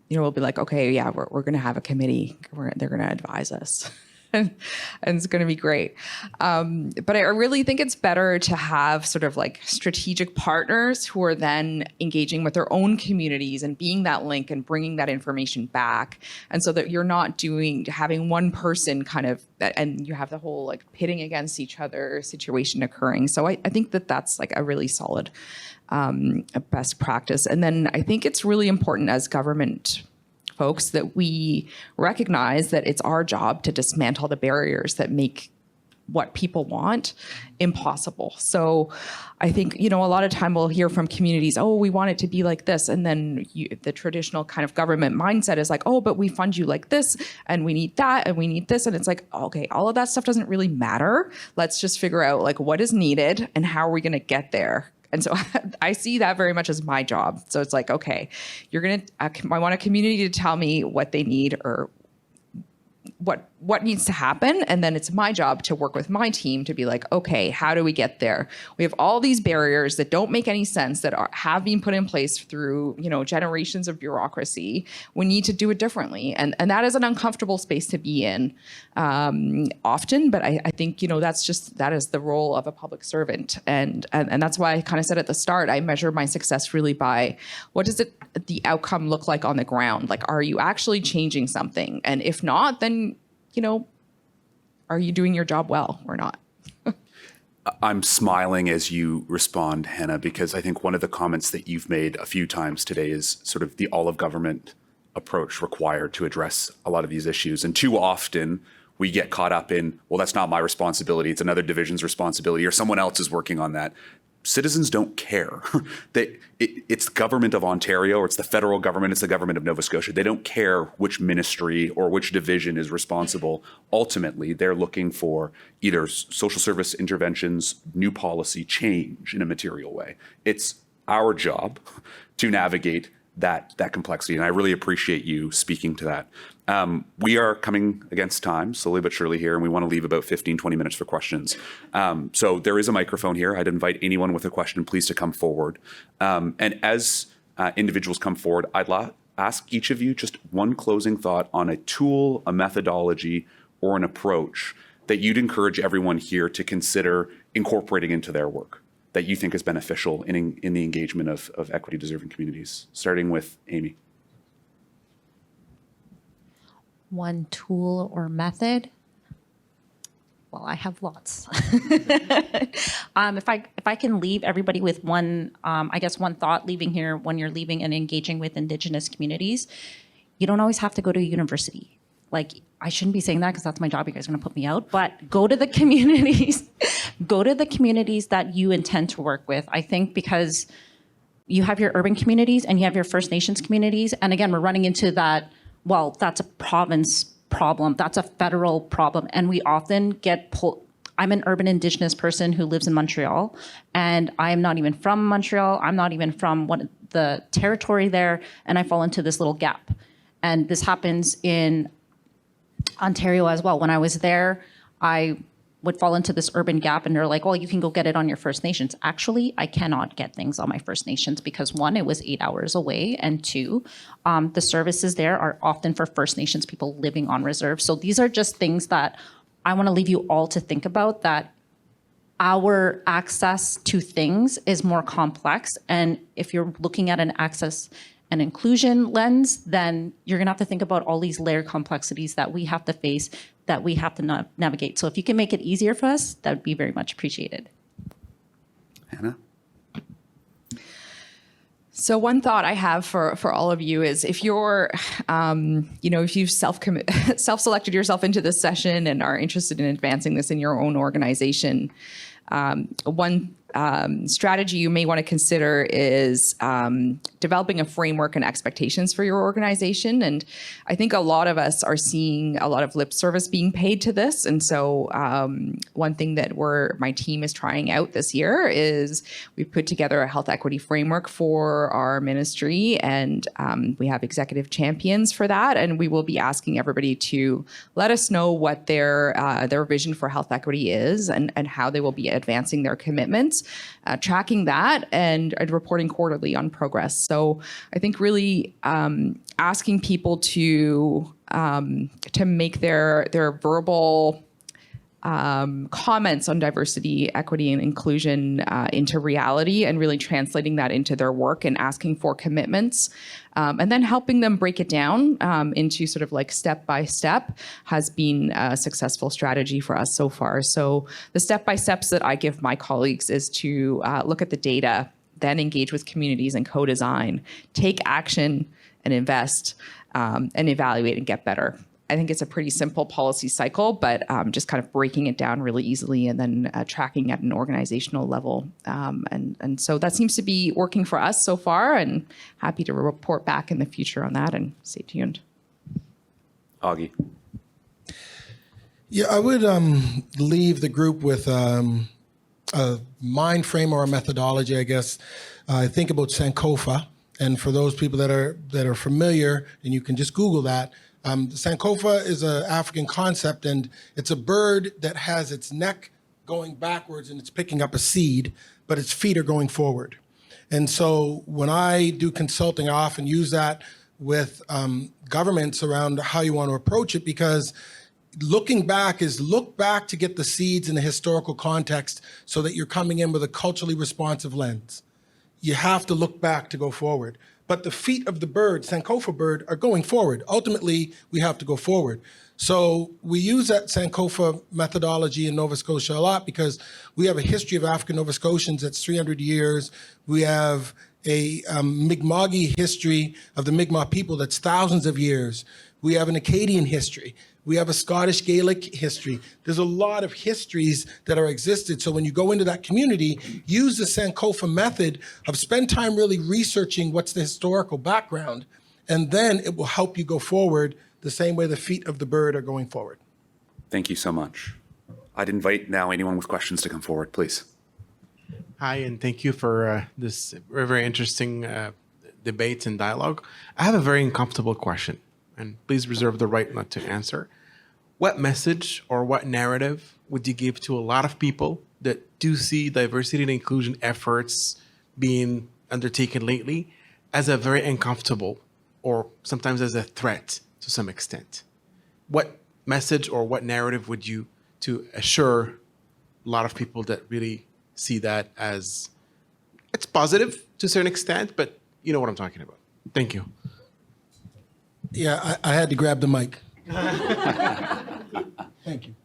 we'll be like, okay, yeah, we're going to have a committee. They're going to advise us. And it's going to be great. But I really think it's better to have sort of like strategic partners who are then engaging with their own communities and being that link and bringing that information back. And so that you're not having one person kind of, and you have the whole like pitting against each other situation occurring. So I think that's like a really solid best practice. And then I think it's really important as government folks that we recognize that it's our job to dismantle the barriers that make what people want impossible. So I think, a lot of time we'll hear from communities, oh, we want it to be like this. And then the traditional kind of government mindset is like, oh, but we fund you like this and we need that and we need this. And it's like, okay, all of that stuff doesn't really matter. Let's just figure out like what is needed and how are we going to get there. And so I see that very much as my job. So it's like, okay, I want a community to tell me what they need or what needs to happen. And then it's my job to work with my team to be like, okay, how do we get there? We have all these barriers that don't make any sense that have been put in place through, generations of bureaucracy. We need to do it differently. And that is an uncomfortable space to be in often. But I think, that is the role of a public servant. And that's why I kind of said at the start, I measure my success really by what does the outcome look like on the ground? Like, are you actually changing something? And if not, then are you doing your job well or not? I'm smiling as you respond, Hannah, because I think one of the comments that you've made a few times today is sort of the all of government approach required to address a lot of these issues. And too often we get caught up in, well, that's not my responsibility. It's another division's responsibility or someone else is working on that. citizens don't care. It's the government of Ontario, or it's the federal government, it's the government of Nova Scotia. They don't care which ministry or which division is responsible. Ultimately, they're looking for either social service interventions, new policy, change in a material way. It's our job to navigate that complexity, and I really appreciate you speaking to that. We are coming against time, slowly but surely here, and we want to leave about 15, 20 minutes for questions. So there is a microphone here. I'd invite anyone with a question, please, to come forward. And as individuals come forward, I'd ask each of you just one closing thought on a tool, a methodology, or an approach that you'd encourage everyone here to consider incorporating into their work that you think is beneficial in the engagement of equity-deserving communities, starting with Amy. One tool or method? Well, I have lots. If I can leave everybody with one, I guess one thought leaving here when you're leaving and engaging with Indigenous communities, you don't always have to go to a university. Like, I shouldn't be saying that because that's my job. You guys are going to put me out. But go to the communities. Go to the communities that you intend to work with. I think because you have your urban communities and you have your First Nations communities. And again, we're running into that, well, that's a province problem. That's a federal problem. And we often get pulled. I'm an urban Indigenous person who lives in Montreal. And I am not even from Montreal. I'm not even from the territory there. And I fall into this little gap. And this happens in Ontario as well. When I was there, I would fall into this urban gap, and they're like, well, you can go get it on your First Nations. Actually, I cannot get things on my First Nations because one, it was 8 hours away, and two, the services there are often for First Nations people living on reserve. So these are just things that I want to leave you all to think about, that our access to things is more complex. And if you're looking at an access and inclusion lens, then you're going to have to think about all these layered complexities that we have to face, that we have to navigate. So if you can make it easier for us, that would be very much appreciated. Hannah? So one thought I have for all of you is, if you're, if you've self-selected yourself into this session and are interested in advancing this in your own organization, one strategy you may want to consider is developing a framework and expectations for your organization. And I think a lot of us are seeing a lot of lip service being paid to this. And so one thing that my team is trying out this year is we've put together a health equity framework for our ministry, and we have executive champions for that. And we will be asking everybody to let us know what their vision for health equity is, and how they will be advancing their commitments, tracking that, and reporting quarterly on progress. So I think really asking people to make their verbal comments on diversity, equity, and inclusion into reality, and really translating that into their work and asking for commitments, and then helping them break it down into sort of like step by step has been a successful strategy for us so far. So the step by steps that I give my colleagues is to look at the data, then engage with communities and co-design, take action and invest, and evaluate and get better. I think it's a pretty simple policy cycle, but just kind of breaking it down really easily, and then tracking at an organizational level. And so that seems to be working for us so far, and happy to report back in the future on that, and stay tuned. Augie. Yeah, I would leave the group with a mind frame or a methodology, I guess. I think about Sankofa, and for those people that are familiar, and you can just Google that. Sankofa is an African concept, and it's a bird that has its neck going backwards and it's picking up a seed, but its feet are going forward. And so when I do consulting, I often use that with governments around how you want to approach it, because looking back is look back to get the seeds in the historical context so that you're coming in with a culturally responsive lens. You have to look back to go forward. But the feet of the bird, Sankofa bird, are going forward. Ultimately, we have to go forward. So we use that Sankofa methodology in Nova Scotia a lot because we have a history of African Nova Scotians that's 300 years. We have a Mi'kmaqi history of the Mi'kmaq people that's thousands of years. We have an Acadian history. We have a Scottish Gaelic history. There's a lot of histories that are existed. So when you go into that community, use the Sankofa method of spend time really researching what's the historical background, and then it will help you go forward the same way the feet of the bird are going forward. Thank you so much. I'd invite now anyone with questions to come forward, please. Hi, and thank you for this very, very interesting debate and dialogue. I have a very uncomfortable question, and please reserve the right not to answer. What message or what narrative would you give to a lot of people that do see diversity and inclusion efforts being undertaken lately as a very uncomfortable or sometimes as a threat to some extent? What message or what narrative would you to assure a lot of people that really see that as it's positive to a certain extent, but you know what I'm talking about? Thank you. Yeah, I had to grab the mic. Thank you.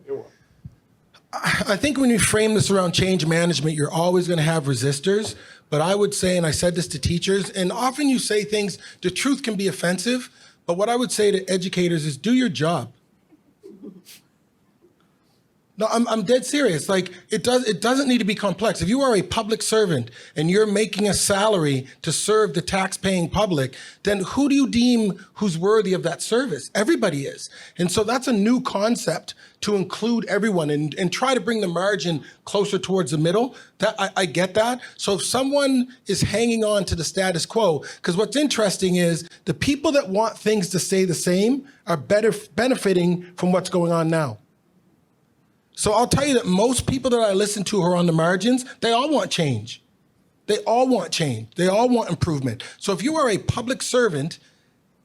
I think when you frame this around change management, you're always going to have resistors. But I would say, and I said this to teachers, and often you say things, the truth can be offensive, but what I would say to educators is do your job. No, I'm dead serious. Like, it doesn't need to be complex. If you are a public servant and you're making a salary to serve the tax-paying public, then who do you deem who's worthy of that service? Everybody is. And so that's a new concept to include everyone and try to bring the margin closer towards the middle. That I get that. So if someone is hanging on to the status quo, because what's interesting is the people that want things to stay the same are better benefiting from what's going on now. So I'll tell you that most people that I listen to who are on the margins, they all want change. They all want change. They all want improvement. So if you are a public servant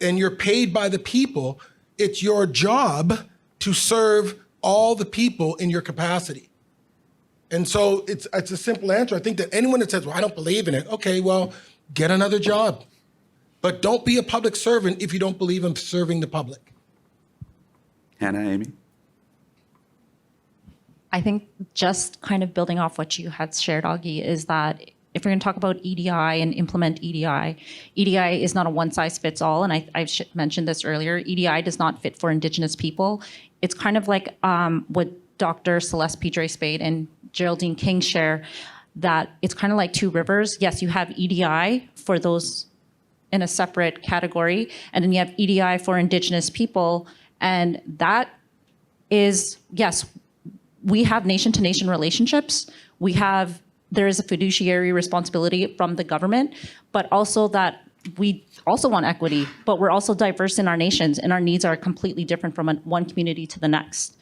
and you're paid by the people, it's your job to serve all the people in your capacity. And so it's a simple answer. I think that anyone that says, well, I don't believe in it, okay, well, get another job. But don't be a public servant if you don't believe in serving the public. Hannah, Amy? I think just kind of building off what you had shared, Augie, is that if we're going to talk about EDI and implement EDI, EDI is not a one-size-fits-all, and I mentioned this earlier. EDI does not fit for Indigenous people. It's kind of like what Dr. Celeste Pedre-Spade and Geraldine King share, that it's kind of like two rivers. Yes, you have EDI for those in a separate category, and then you have EDI for Indigenous people, and that is, yes, we have nation-to-nation relationships. There is a fiduciary responsibility from the government, but also that we also want equity, but we're also diverse in our nations, and our needs are completely different from one community to the next.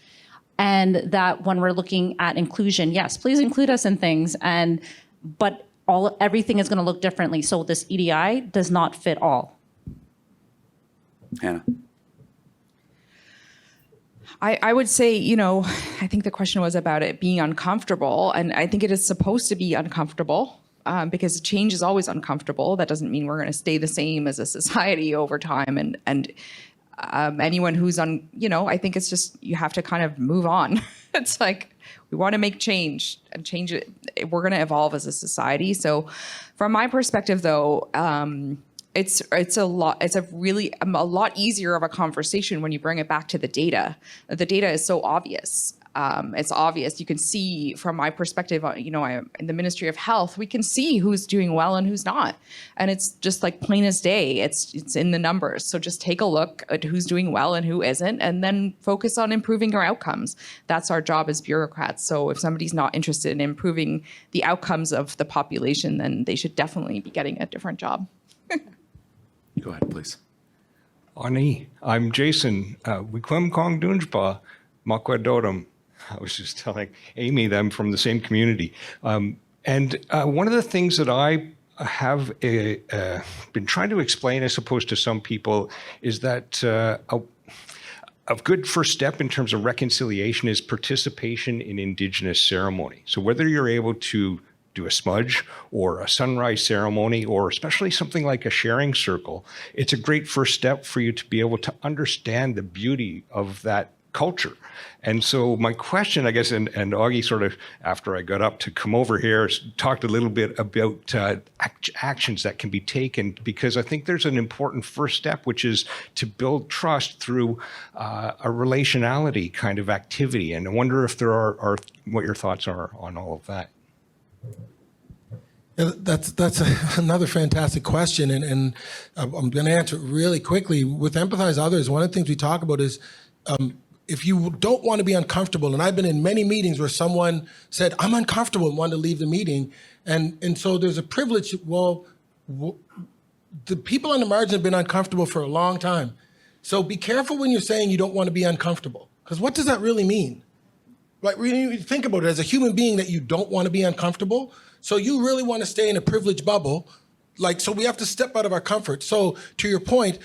And that when we're looking at inclusion, yes, please include us in things, but everything is going to look differently. So this EDI does not fit all. Hannah? I would say, I think the question was about it being uncomfortable, and I think it is supposed to be uncomfortable because change is always uncomfortable. That doesn't mean we're going to stay the same as a society over time. And anyone who's I think it's just you have to kind of move on. It's like we want to make change and change it. We're going to evolve as a society. So, from my perspective, though. It's a lot easier of a conversation when you bring it back to the data. The data is so obvious. It's obvious. You can see from my perspective, I'm in the Ministry of Health, we can see who's doing well and who's not. And it's just like plain as day. It's in the numbers. So just take a look at who's doing well and who isn't, and then focus on improving our outcomes. That's our job as bureaucrats. So if somebody's not interested in improving the outcomes of the population, then they should definitely be getting a different job. Go ahead, please. Ani, I'm Jason. Wikwem Kong Dunjpa, Makwadotum. I was just telling Amy that I'm from the same community. And one of the things that I have been trying to explain, I suppose, to some people is that a good first step in terms of reconciliation is participation in Indigenous ceremony. So whether you're able to do a smudge or a sunrise ceremony, or especially something like a sharing circle, it's a great first step for you to be able to understand the beauty of that culture. And so my question, I guess, and Augie sort of, after I got up to come over here, talked a little bit about actions that can be taken, because I think there's an important first step, which is to build trust through a relationality kind of activity. And I wonder if there are what your thoughts are on all of that. Yeah, that's another fantastic question, and I'm going to answer it really quickly. With empathize others, one of the things we talk about is if you don't want to be uncomfortable, and I've been in many meetings where someone said, I'm uncomfortable and wanted to leave the meeting, and so there's a privilege. Well, the people on the margin have been uncomfortable for a long time. So be careful when you're saying you don't want to be uncomfortable, because what does that really mean? Like, really think about it as a human being that you don't want to be uncomfortable. So you really want to stay in a privileged bubble. Like, so we have to step out of our comfort. So to your point,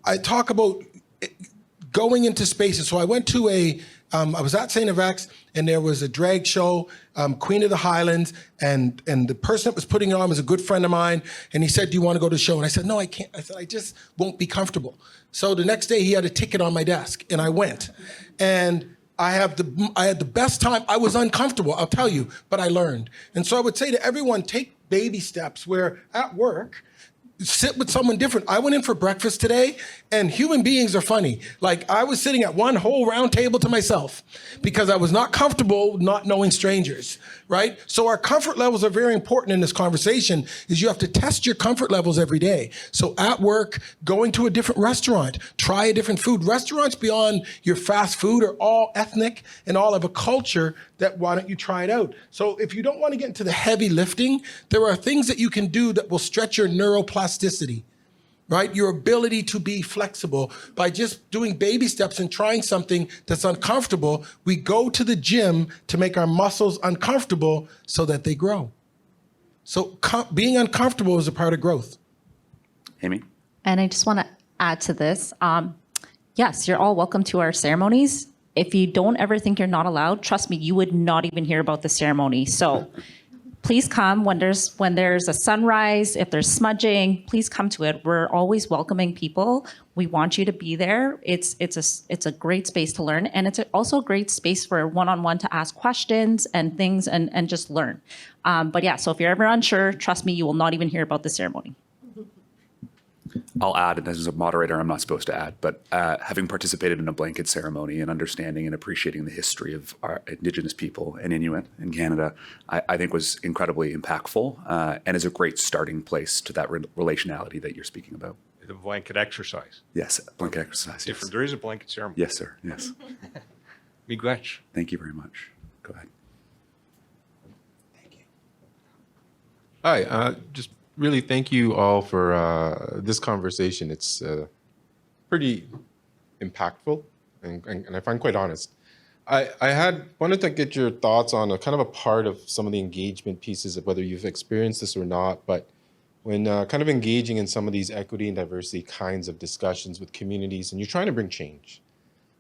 I talk about going into spaces. So I went to I was at St. X, and there was a drag show, Queen of the Highlands, and the person that was putting it on was a good friend of mine, and he said, do you want to go to the show? And I said, no, I can't. I said, I just won't be comfortable. So the next day he had a ticket on my desk, and I went. And I had the best time. I was uncomfortable, I'll tell you, but I learned. And so I would say to everyone, take baby steps where at work, sit with someone different. I went in for breakfast today, and human beings are funny. Like, I was sitting at one whole round table to myself because I was not comfortable not knowing strangers, right? So our comfort levels are very important in this conversation, is you have to test your comfort levels every day. So at work, going to a different restaurant, try a different food. Restaurants beyond your fast food are all ethnic and all have a culture that why don't you try it out? So if you don't want to get into the heavy lifting, there are things that you can do that will stretch your neuroplasticity, right? Your ability to be flexible by just doing baby steps and trying something that's uncomfortable. We go to the gym to make our muscles uncomfortable so that they grow. So being uncomfortable is a part of growth. Amy? And I just want to add to this. Yes, you're all welcome to our ceremonies. If you don't ever think you're not allowed, trust me, you would not even hear about the ceremony. So please come when there's a sunrise, if there's smudging, please come to it. We're always welcoming people. We want you to be there. It's a great space to learn, and it's also a great space for one-on-one to ask questions and things and just learn. But yeah, so if you're ever unsure, trust me, you will not even hear about the ceremony. I'll add, and as a moderator, I'm not supposed to add, but having participated in a blanket ceremony and understanding and appreciating the history of our Indigenous people and Inuit in Canada, I think was incredibly impactful and is a great starting place to that relationality that you're speaking about. The blanket exercise. Yes, blanket exercise. Different. Yes. There is a blanket ceremony. Yes, sir. Yes. Miigwech. Thank you very much. Go ahead. Hi, just really thank you all for this conversation. It's pretty impactful and I find quite honest. I wanted to get your thoughts on a kind of a part of some of the engagement pieces of whether you've experienced this or not, but when kind of engaging in some of these equity and diversity kinds of discussions with communities and you're trying to bring change,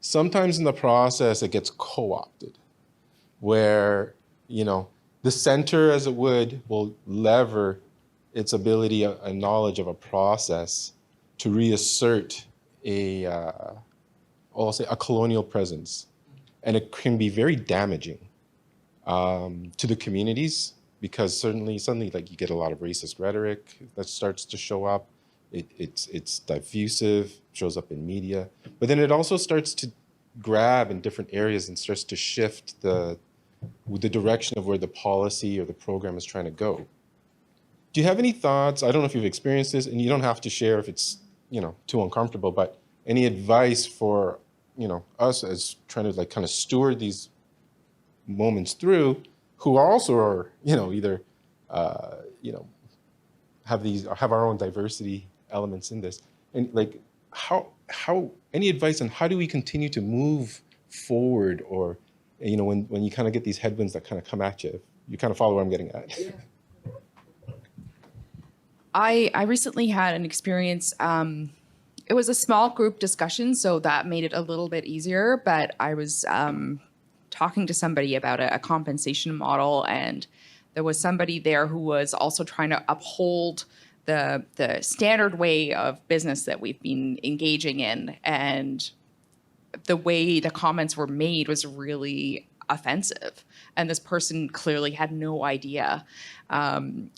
sometimes in the process it gets co-opted where, you know, the center, as it will lever its ability and knowledge of a process to reassert I'll say a colonial presence. And it can be very damaging to the communities because suddenly like you get a lot of racist rhetoric that starts to show up. It's diffusive, shows up in media, but then it also starts to grab in different areas and starts to shift the direction of where the policy or the program is trying to go. Do you have any thoughts? I don't know if you've experienced this, and you don't have to share if it's, you know, too uncomfortable, but any advice for, you know, us as trying to like kind of steward these moments through, who also are, you know, either, you know, have our own diversity elements in this, and like how any advice on how do we continue to move forward, or, you know, when you kind of get these headwinds that kind of come at you, you kind of follow where I'm getting at. Yeah. I recently had an experience. It was a small group discussion, so that made it a little bit easier. But I was talking to somebody about a compensation model, and there was somebody there who was also trying to uphold the standard way of business that we've been engaging in. And the way the comments were made was really offensive, and this person clearly had no idea.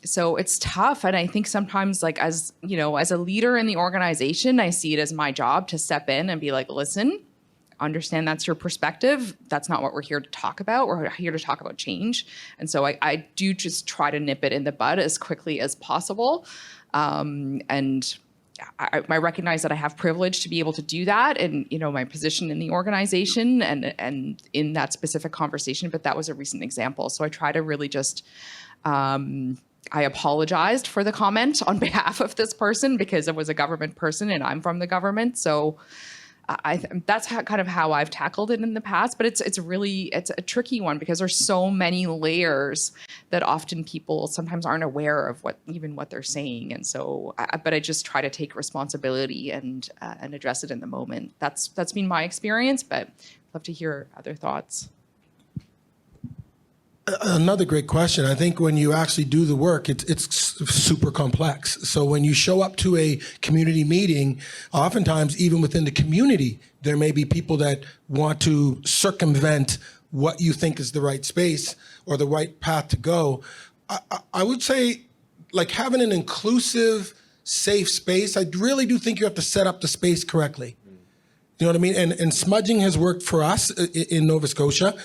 So it's tough, and I think sometimes, like, as you know, as a leader in the organization, I see it as my job to step in and be like, listen, understand that's your perspective. That's not what we're here to talk about. We're here to talk about change. And so I do just try to nip it in the bud as quickly as possible. And I recognize that I have privilege to be able to do that, and you know, my position in the organization and in that specific conversation. But that was a recent example. So I try to really just I apologized for the comment on behalf of this person because it was a government person and I'm from the government. So that's kind of how I've tackled it in the past, but it's a tricky one because there's so many layers that often people sometimes aren't aware of what they're saying, and so but I just try to take responsibility and address it in the moment. That's been my experience, but I'd love to hear other thoughts. Another great question. I think when you actually do the work, it's super complex. So when you show up to a community meeting, oftentimes even within the community, there may be people that want to circumvent what you think is the right space or the right path to go. I would say, like, having an inclusive, safe space, I really do think you have to set up the space correctly. You know what I mean? And smudging has worked for us in Nova Scotia.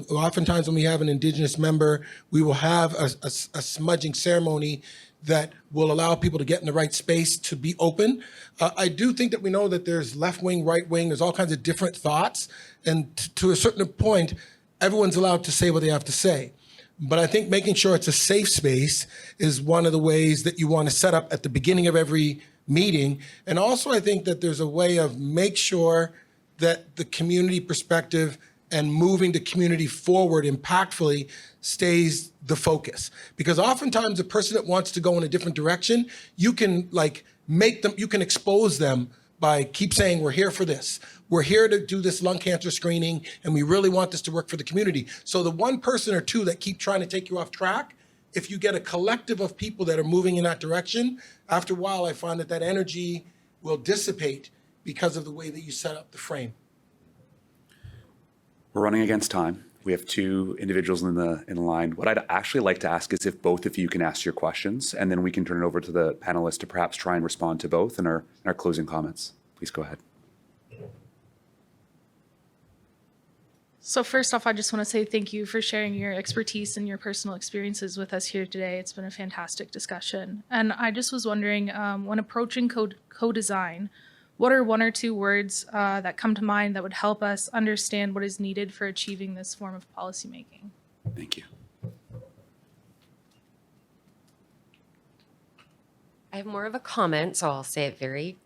Oftentimes when we have an Indigenous member, we will have a smudging ceremony that will allow people to get in the right space to be open. I do think that we know that there's left wing, right wing, there's all kinds of different thoughts. And to a certain point, everyone's allowed to say what they have to say. But I think making sure it's a safe space is one of the ways that you want to set up at the beginning of every meeting. And also I think that there's a way of make sure that the community perspective and moving the community forward impactfully stays the focus. Because oftentimes the person that wants to go in a different direction, you can you can expose them by keep saying, we're here for this. We're here to do this lung cancer screening, and we really want this to work for the community. So the one person or two that keep trying to take you off track, if you get a collective of people that are moving in that direction, after a while, I find that energy will dissipate because of the way that you set up the frame. We're running against time. We have two individuals in the line. What I'd actually like to ask is if both of you can ask your questions, and then we can turn it over to the panelists to perhaps try and respond to both in our closing comments. Please go ahead. So first off, I just want to say thank you for sharing your expertise and your personal experiences with us here today. It's been a fantastic discussion. And I just was wondering, when approaching co-design, what are one or two words that come to mind that would help us understand what is needed for achieving this form of policymaking? Thank you. I have more of a comment, so I'll say it very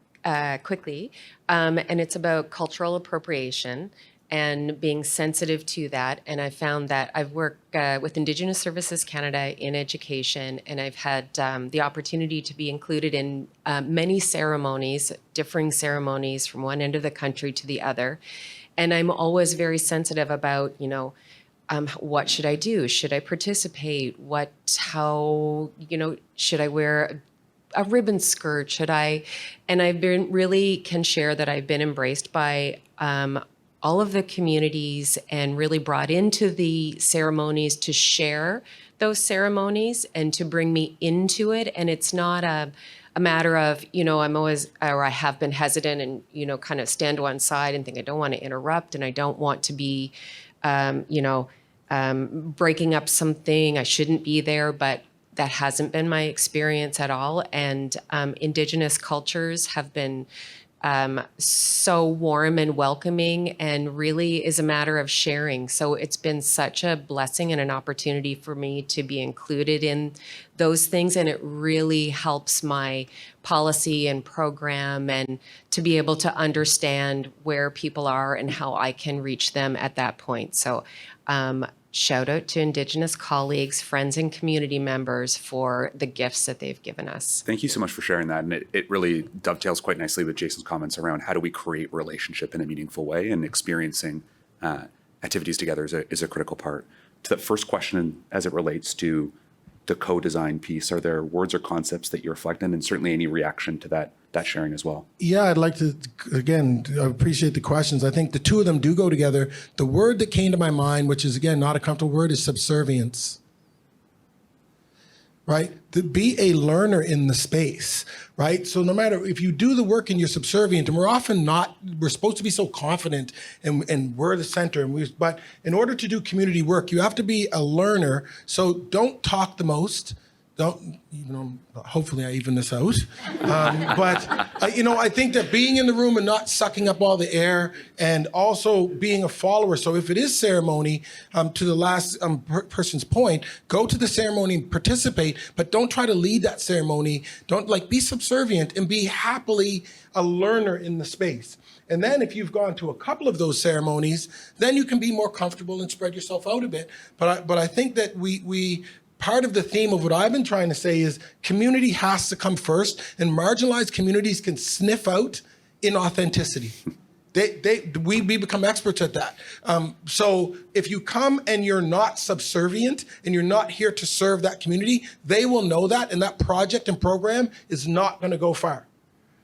quickly. And it's about cultural appropriation and being sensitive to that. And I found that I've worked with Indigenous Services Canada in education, and I've had the opportunity to be included in many ceremonies, differing ceremonies from one end of the country to the other. And I'm always very sensitive about, what should I do? Should I participate? How, should I wear a ribbon skirt? Should I? And I've been really can share that I've been embraced by all of the communities and really brought into the ceremonies to share those ceremonies and to bring me into it. And it's not a matter of, I'm always, or I have been hesitant and, kind of stand to one side and think I don't want to interrupt and I don't want to be, breaking up something. I shouldn't be there, but that hasn't been my experience at all. And Indigenous cultures have been so warm and welcoming, and really is a matter of sharing. So it's been such a blessing and an opportunity for me to be included in those things, and it really helps my policy and program and to be able to understand where people are and how I can reach them at that point. So shout out to Indigenous colleagues, friends, and community members for the gifts that they've given us. Thank you so much for sharing that. And it really dovetails quite nicely with Jason's comments around how do we create relationship in a meaningful way, and experiencing activities together is a critical part. To that first question, as it relates to the co-design piece, are there words or concepts that you reflect on, and certainly any reaction to that that sharing as well. Yeah, I'd like to, again, I appreciate the questions. I think the two of them do go together. The word that came to my mind, which is, again, not a comfortable word, is subservience. Right? To be a learner in the space, right? So no matter if you do the work and you're subservient, and we're often not, we're supposed to be so confident and we're the center, but in order to do community work, you have to be a learner. So don't talk the most. Don't, hopefully I even this out. I think that being in the room and not sucking up all the air, and also being a follower. So if it is ceremony, to the last person's point, go to the ceremony and participate, but don't try to lead that ceremony. Don't be subservient and be happily a learner in the space. And then if you've gone to a couple of those ceremonies, then you can be more comfortable and spread yourself out a bit. But I think that we part of the theme of what I've been trying to say is community has to come first, and marginalized communities can sniff out inauthenticity. We become experts at that. So if you come and you're not subservient and you're not here to serve that community, they will know that, and that project and program is not going to go far.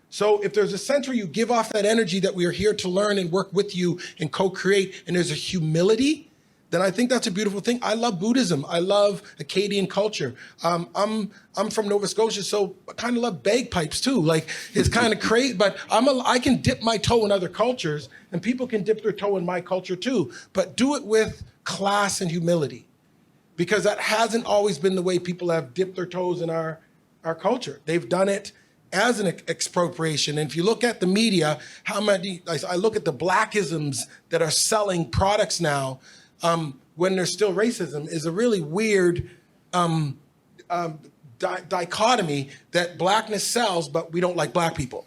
So if there's a sense where you give off that energy that we are here to learn and work with you and co-create, and there's a humility, then I think that's a beautiful thing. I love Buddhism. I love Acadian culture. I'm from Nova Scotia, so I kind of love bagpipes too. Like, it's kind of crazy, but I can dip my toe in other cultures, and people can dip their toe in my culture too. But do it with class and humility, because that hasn't always been the way people have dipped their toes in our culture. They've done it as an expropriation. And if you look at the media, I look at the blackisms that are selling products now, when there's still racism, is a really weird dichotomy that blackness sells, but we don't like black people.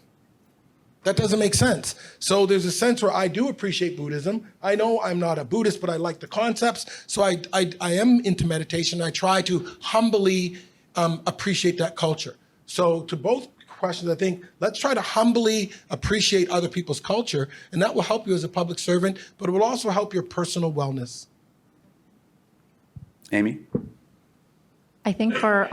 That doesn't make sense. So there's a sense where I do appreciate Buddhism. I know I'm not a Buddhist, but I like the concepts. So I am into meditation. I try to humbly appreciate that culture. So to both questions, I think let's try to humbly appreciate other people's culture, and that will help you as a public servant, but it will also help your personal wellness. Amy? I think for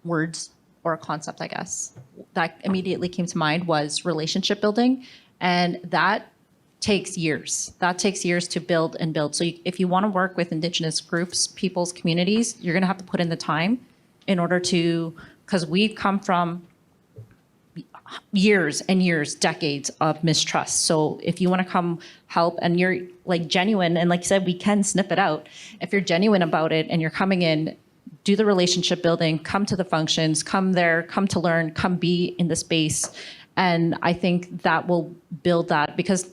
words or a concept, I guess, that immediately came to mind was relationship building. And that takes years. That takes years to build and build. So if you want to work with Indigenous groups, people's communities, you're going to have to put in the time in order to, because we've come from years and years, decades of mistrust. So if you want to come help and you're like genuine, and like you said, we can sniff it out. If you're genuine about it and you're coming in, do the relationship building, come to the functions, come there, come to learn, come be in the space. And I think that will build that, because,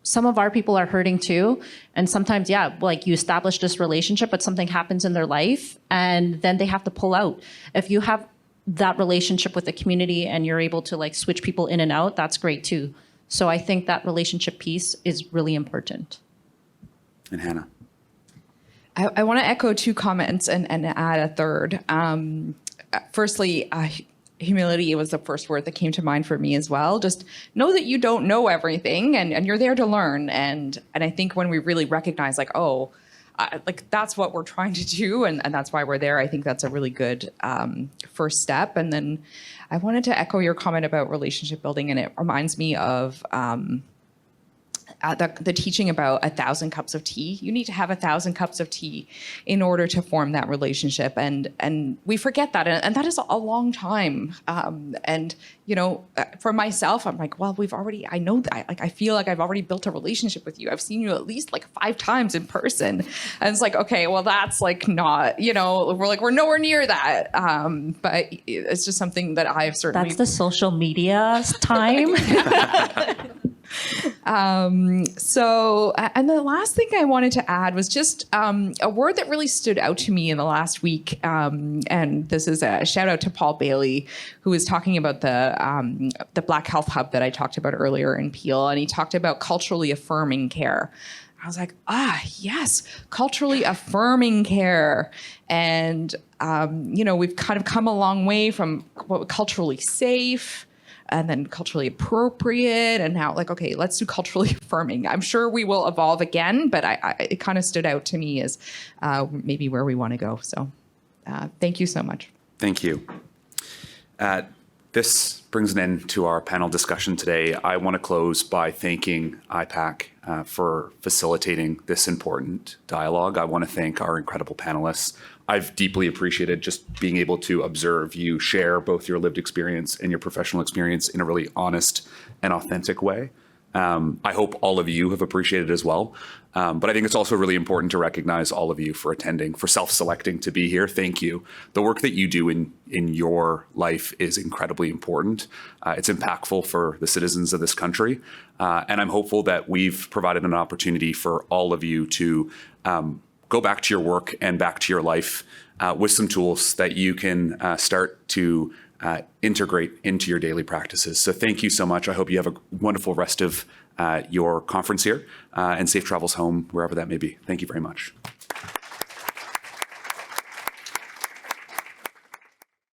some of our people are hurting too. And sometimes, like you establish this relationship, but something happens in their life and then they have to pull out. If you have that relationship with the community and you're able to like switch people in and out, that's great too. So I think that relationship piece is really important. And Hannah? I want to echo two comments and add a third. Firstly, humility was the first word that came to mind for me as well. Just know that you don't know everything, and you're there to learn. And I think when we really recognize that's what we're trying to do, and that's why we're there, I think that's a really good first step. And then I wanted to echo your comment about relationship building, and it reminds me of the teaching about 1,000 cups of tea. You need to have 1,000 cups of tea in order to form that relationship, and we forget that, and that is a long time. For myself, I'm like, well, I know that. Like, I feel like I've already built a relationship with you. I've seen you at least like 5 times in person, and it's like, okay, well, that's like not, we're nowhere near that. But it's just something that I've certainly. That's the social media time. And the last thing I wanted to add was just a word that really stood out to me in the last week. And this is a shout out to Paul Bailey, who was talking about the Black Health Hub that I talked about earlier in Peel. And he talked about culturally affirming care. I was like, yes, culturally affirming care. And, we've kind of come a long way from culturally safe and then culturally appropriate, and now okay, let's do culturally affirming. I'm sure we will evolve again, but it kind of stood out to me as maybe where we want to go. So thank you so much. Thank you. This brings an end to our panel discussion today. I want to close by thanking IPAC for facilitating this important dialogue. I want to thank our incredible panelists. I've deeply appreciated just being able to observe you share both your lived experience and your professional experience in a really honest and authentic way. I hope all of you have appreciated it as well. But I think it's also really important to recognize all of you for attending, for self-selecting to be here. Thank you. The work that you do in your life is incredibly important. It's impactful for the citizens of this country. And I'm hopeful that we've provided an opportunity for all of you to go back to your work and back to your life with some tools that you can start to integrate into your daily practices. So thank you so much. I hope you have a wonderful rest of your conference here and safe travels home, wherever that may be. Thank you very much.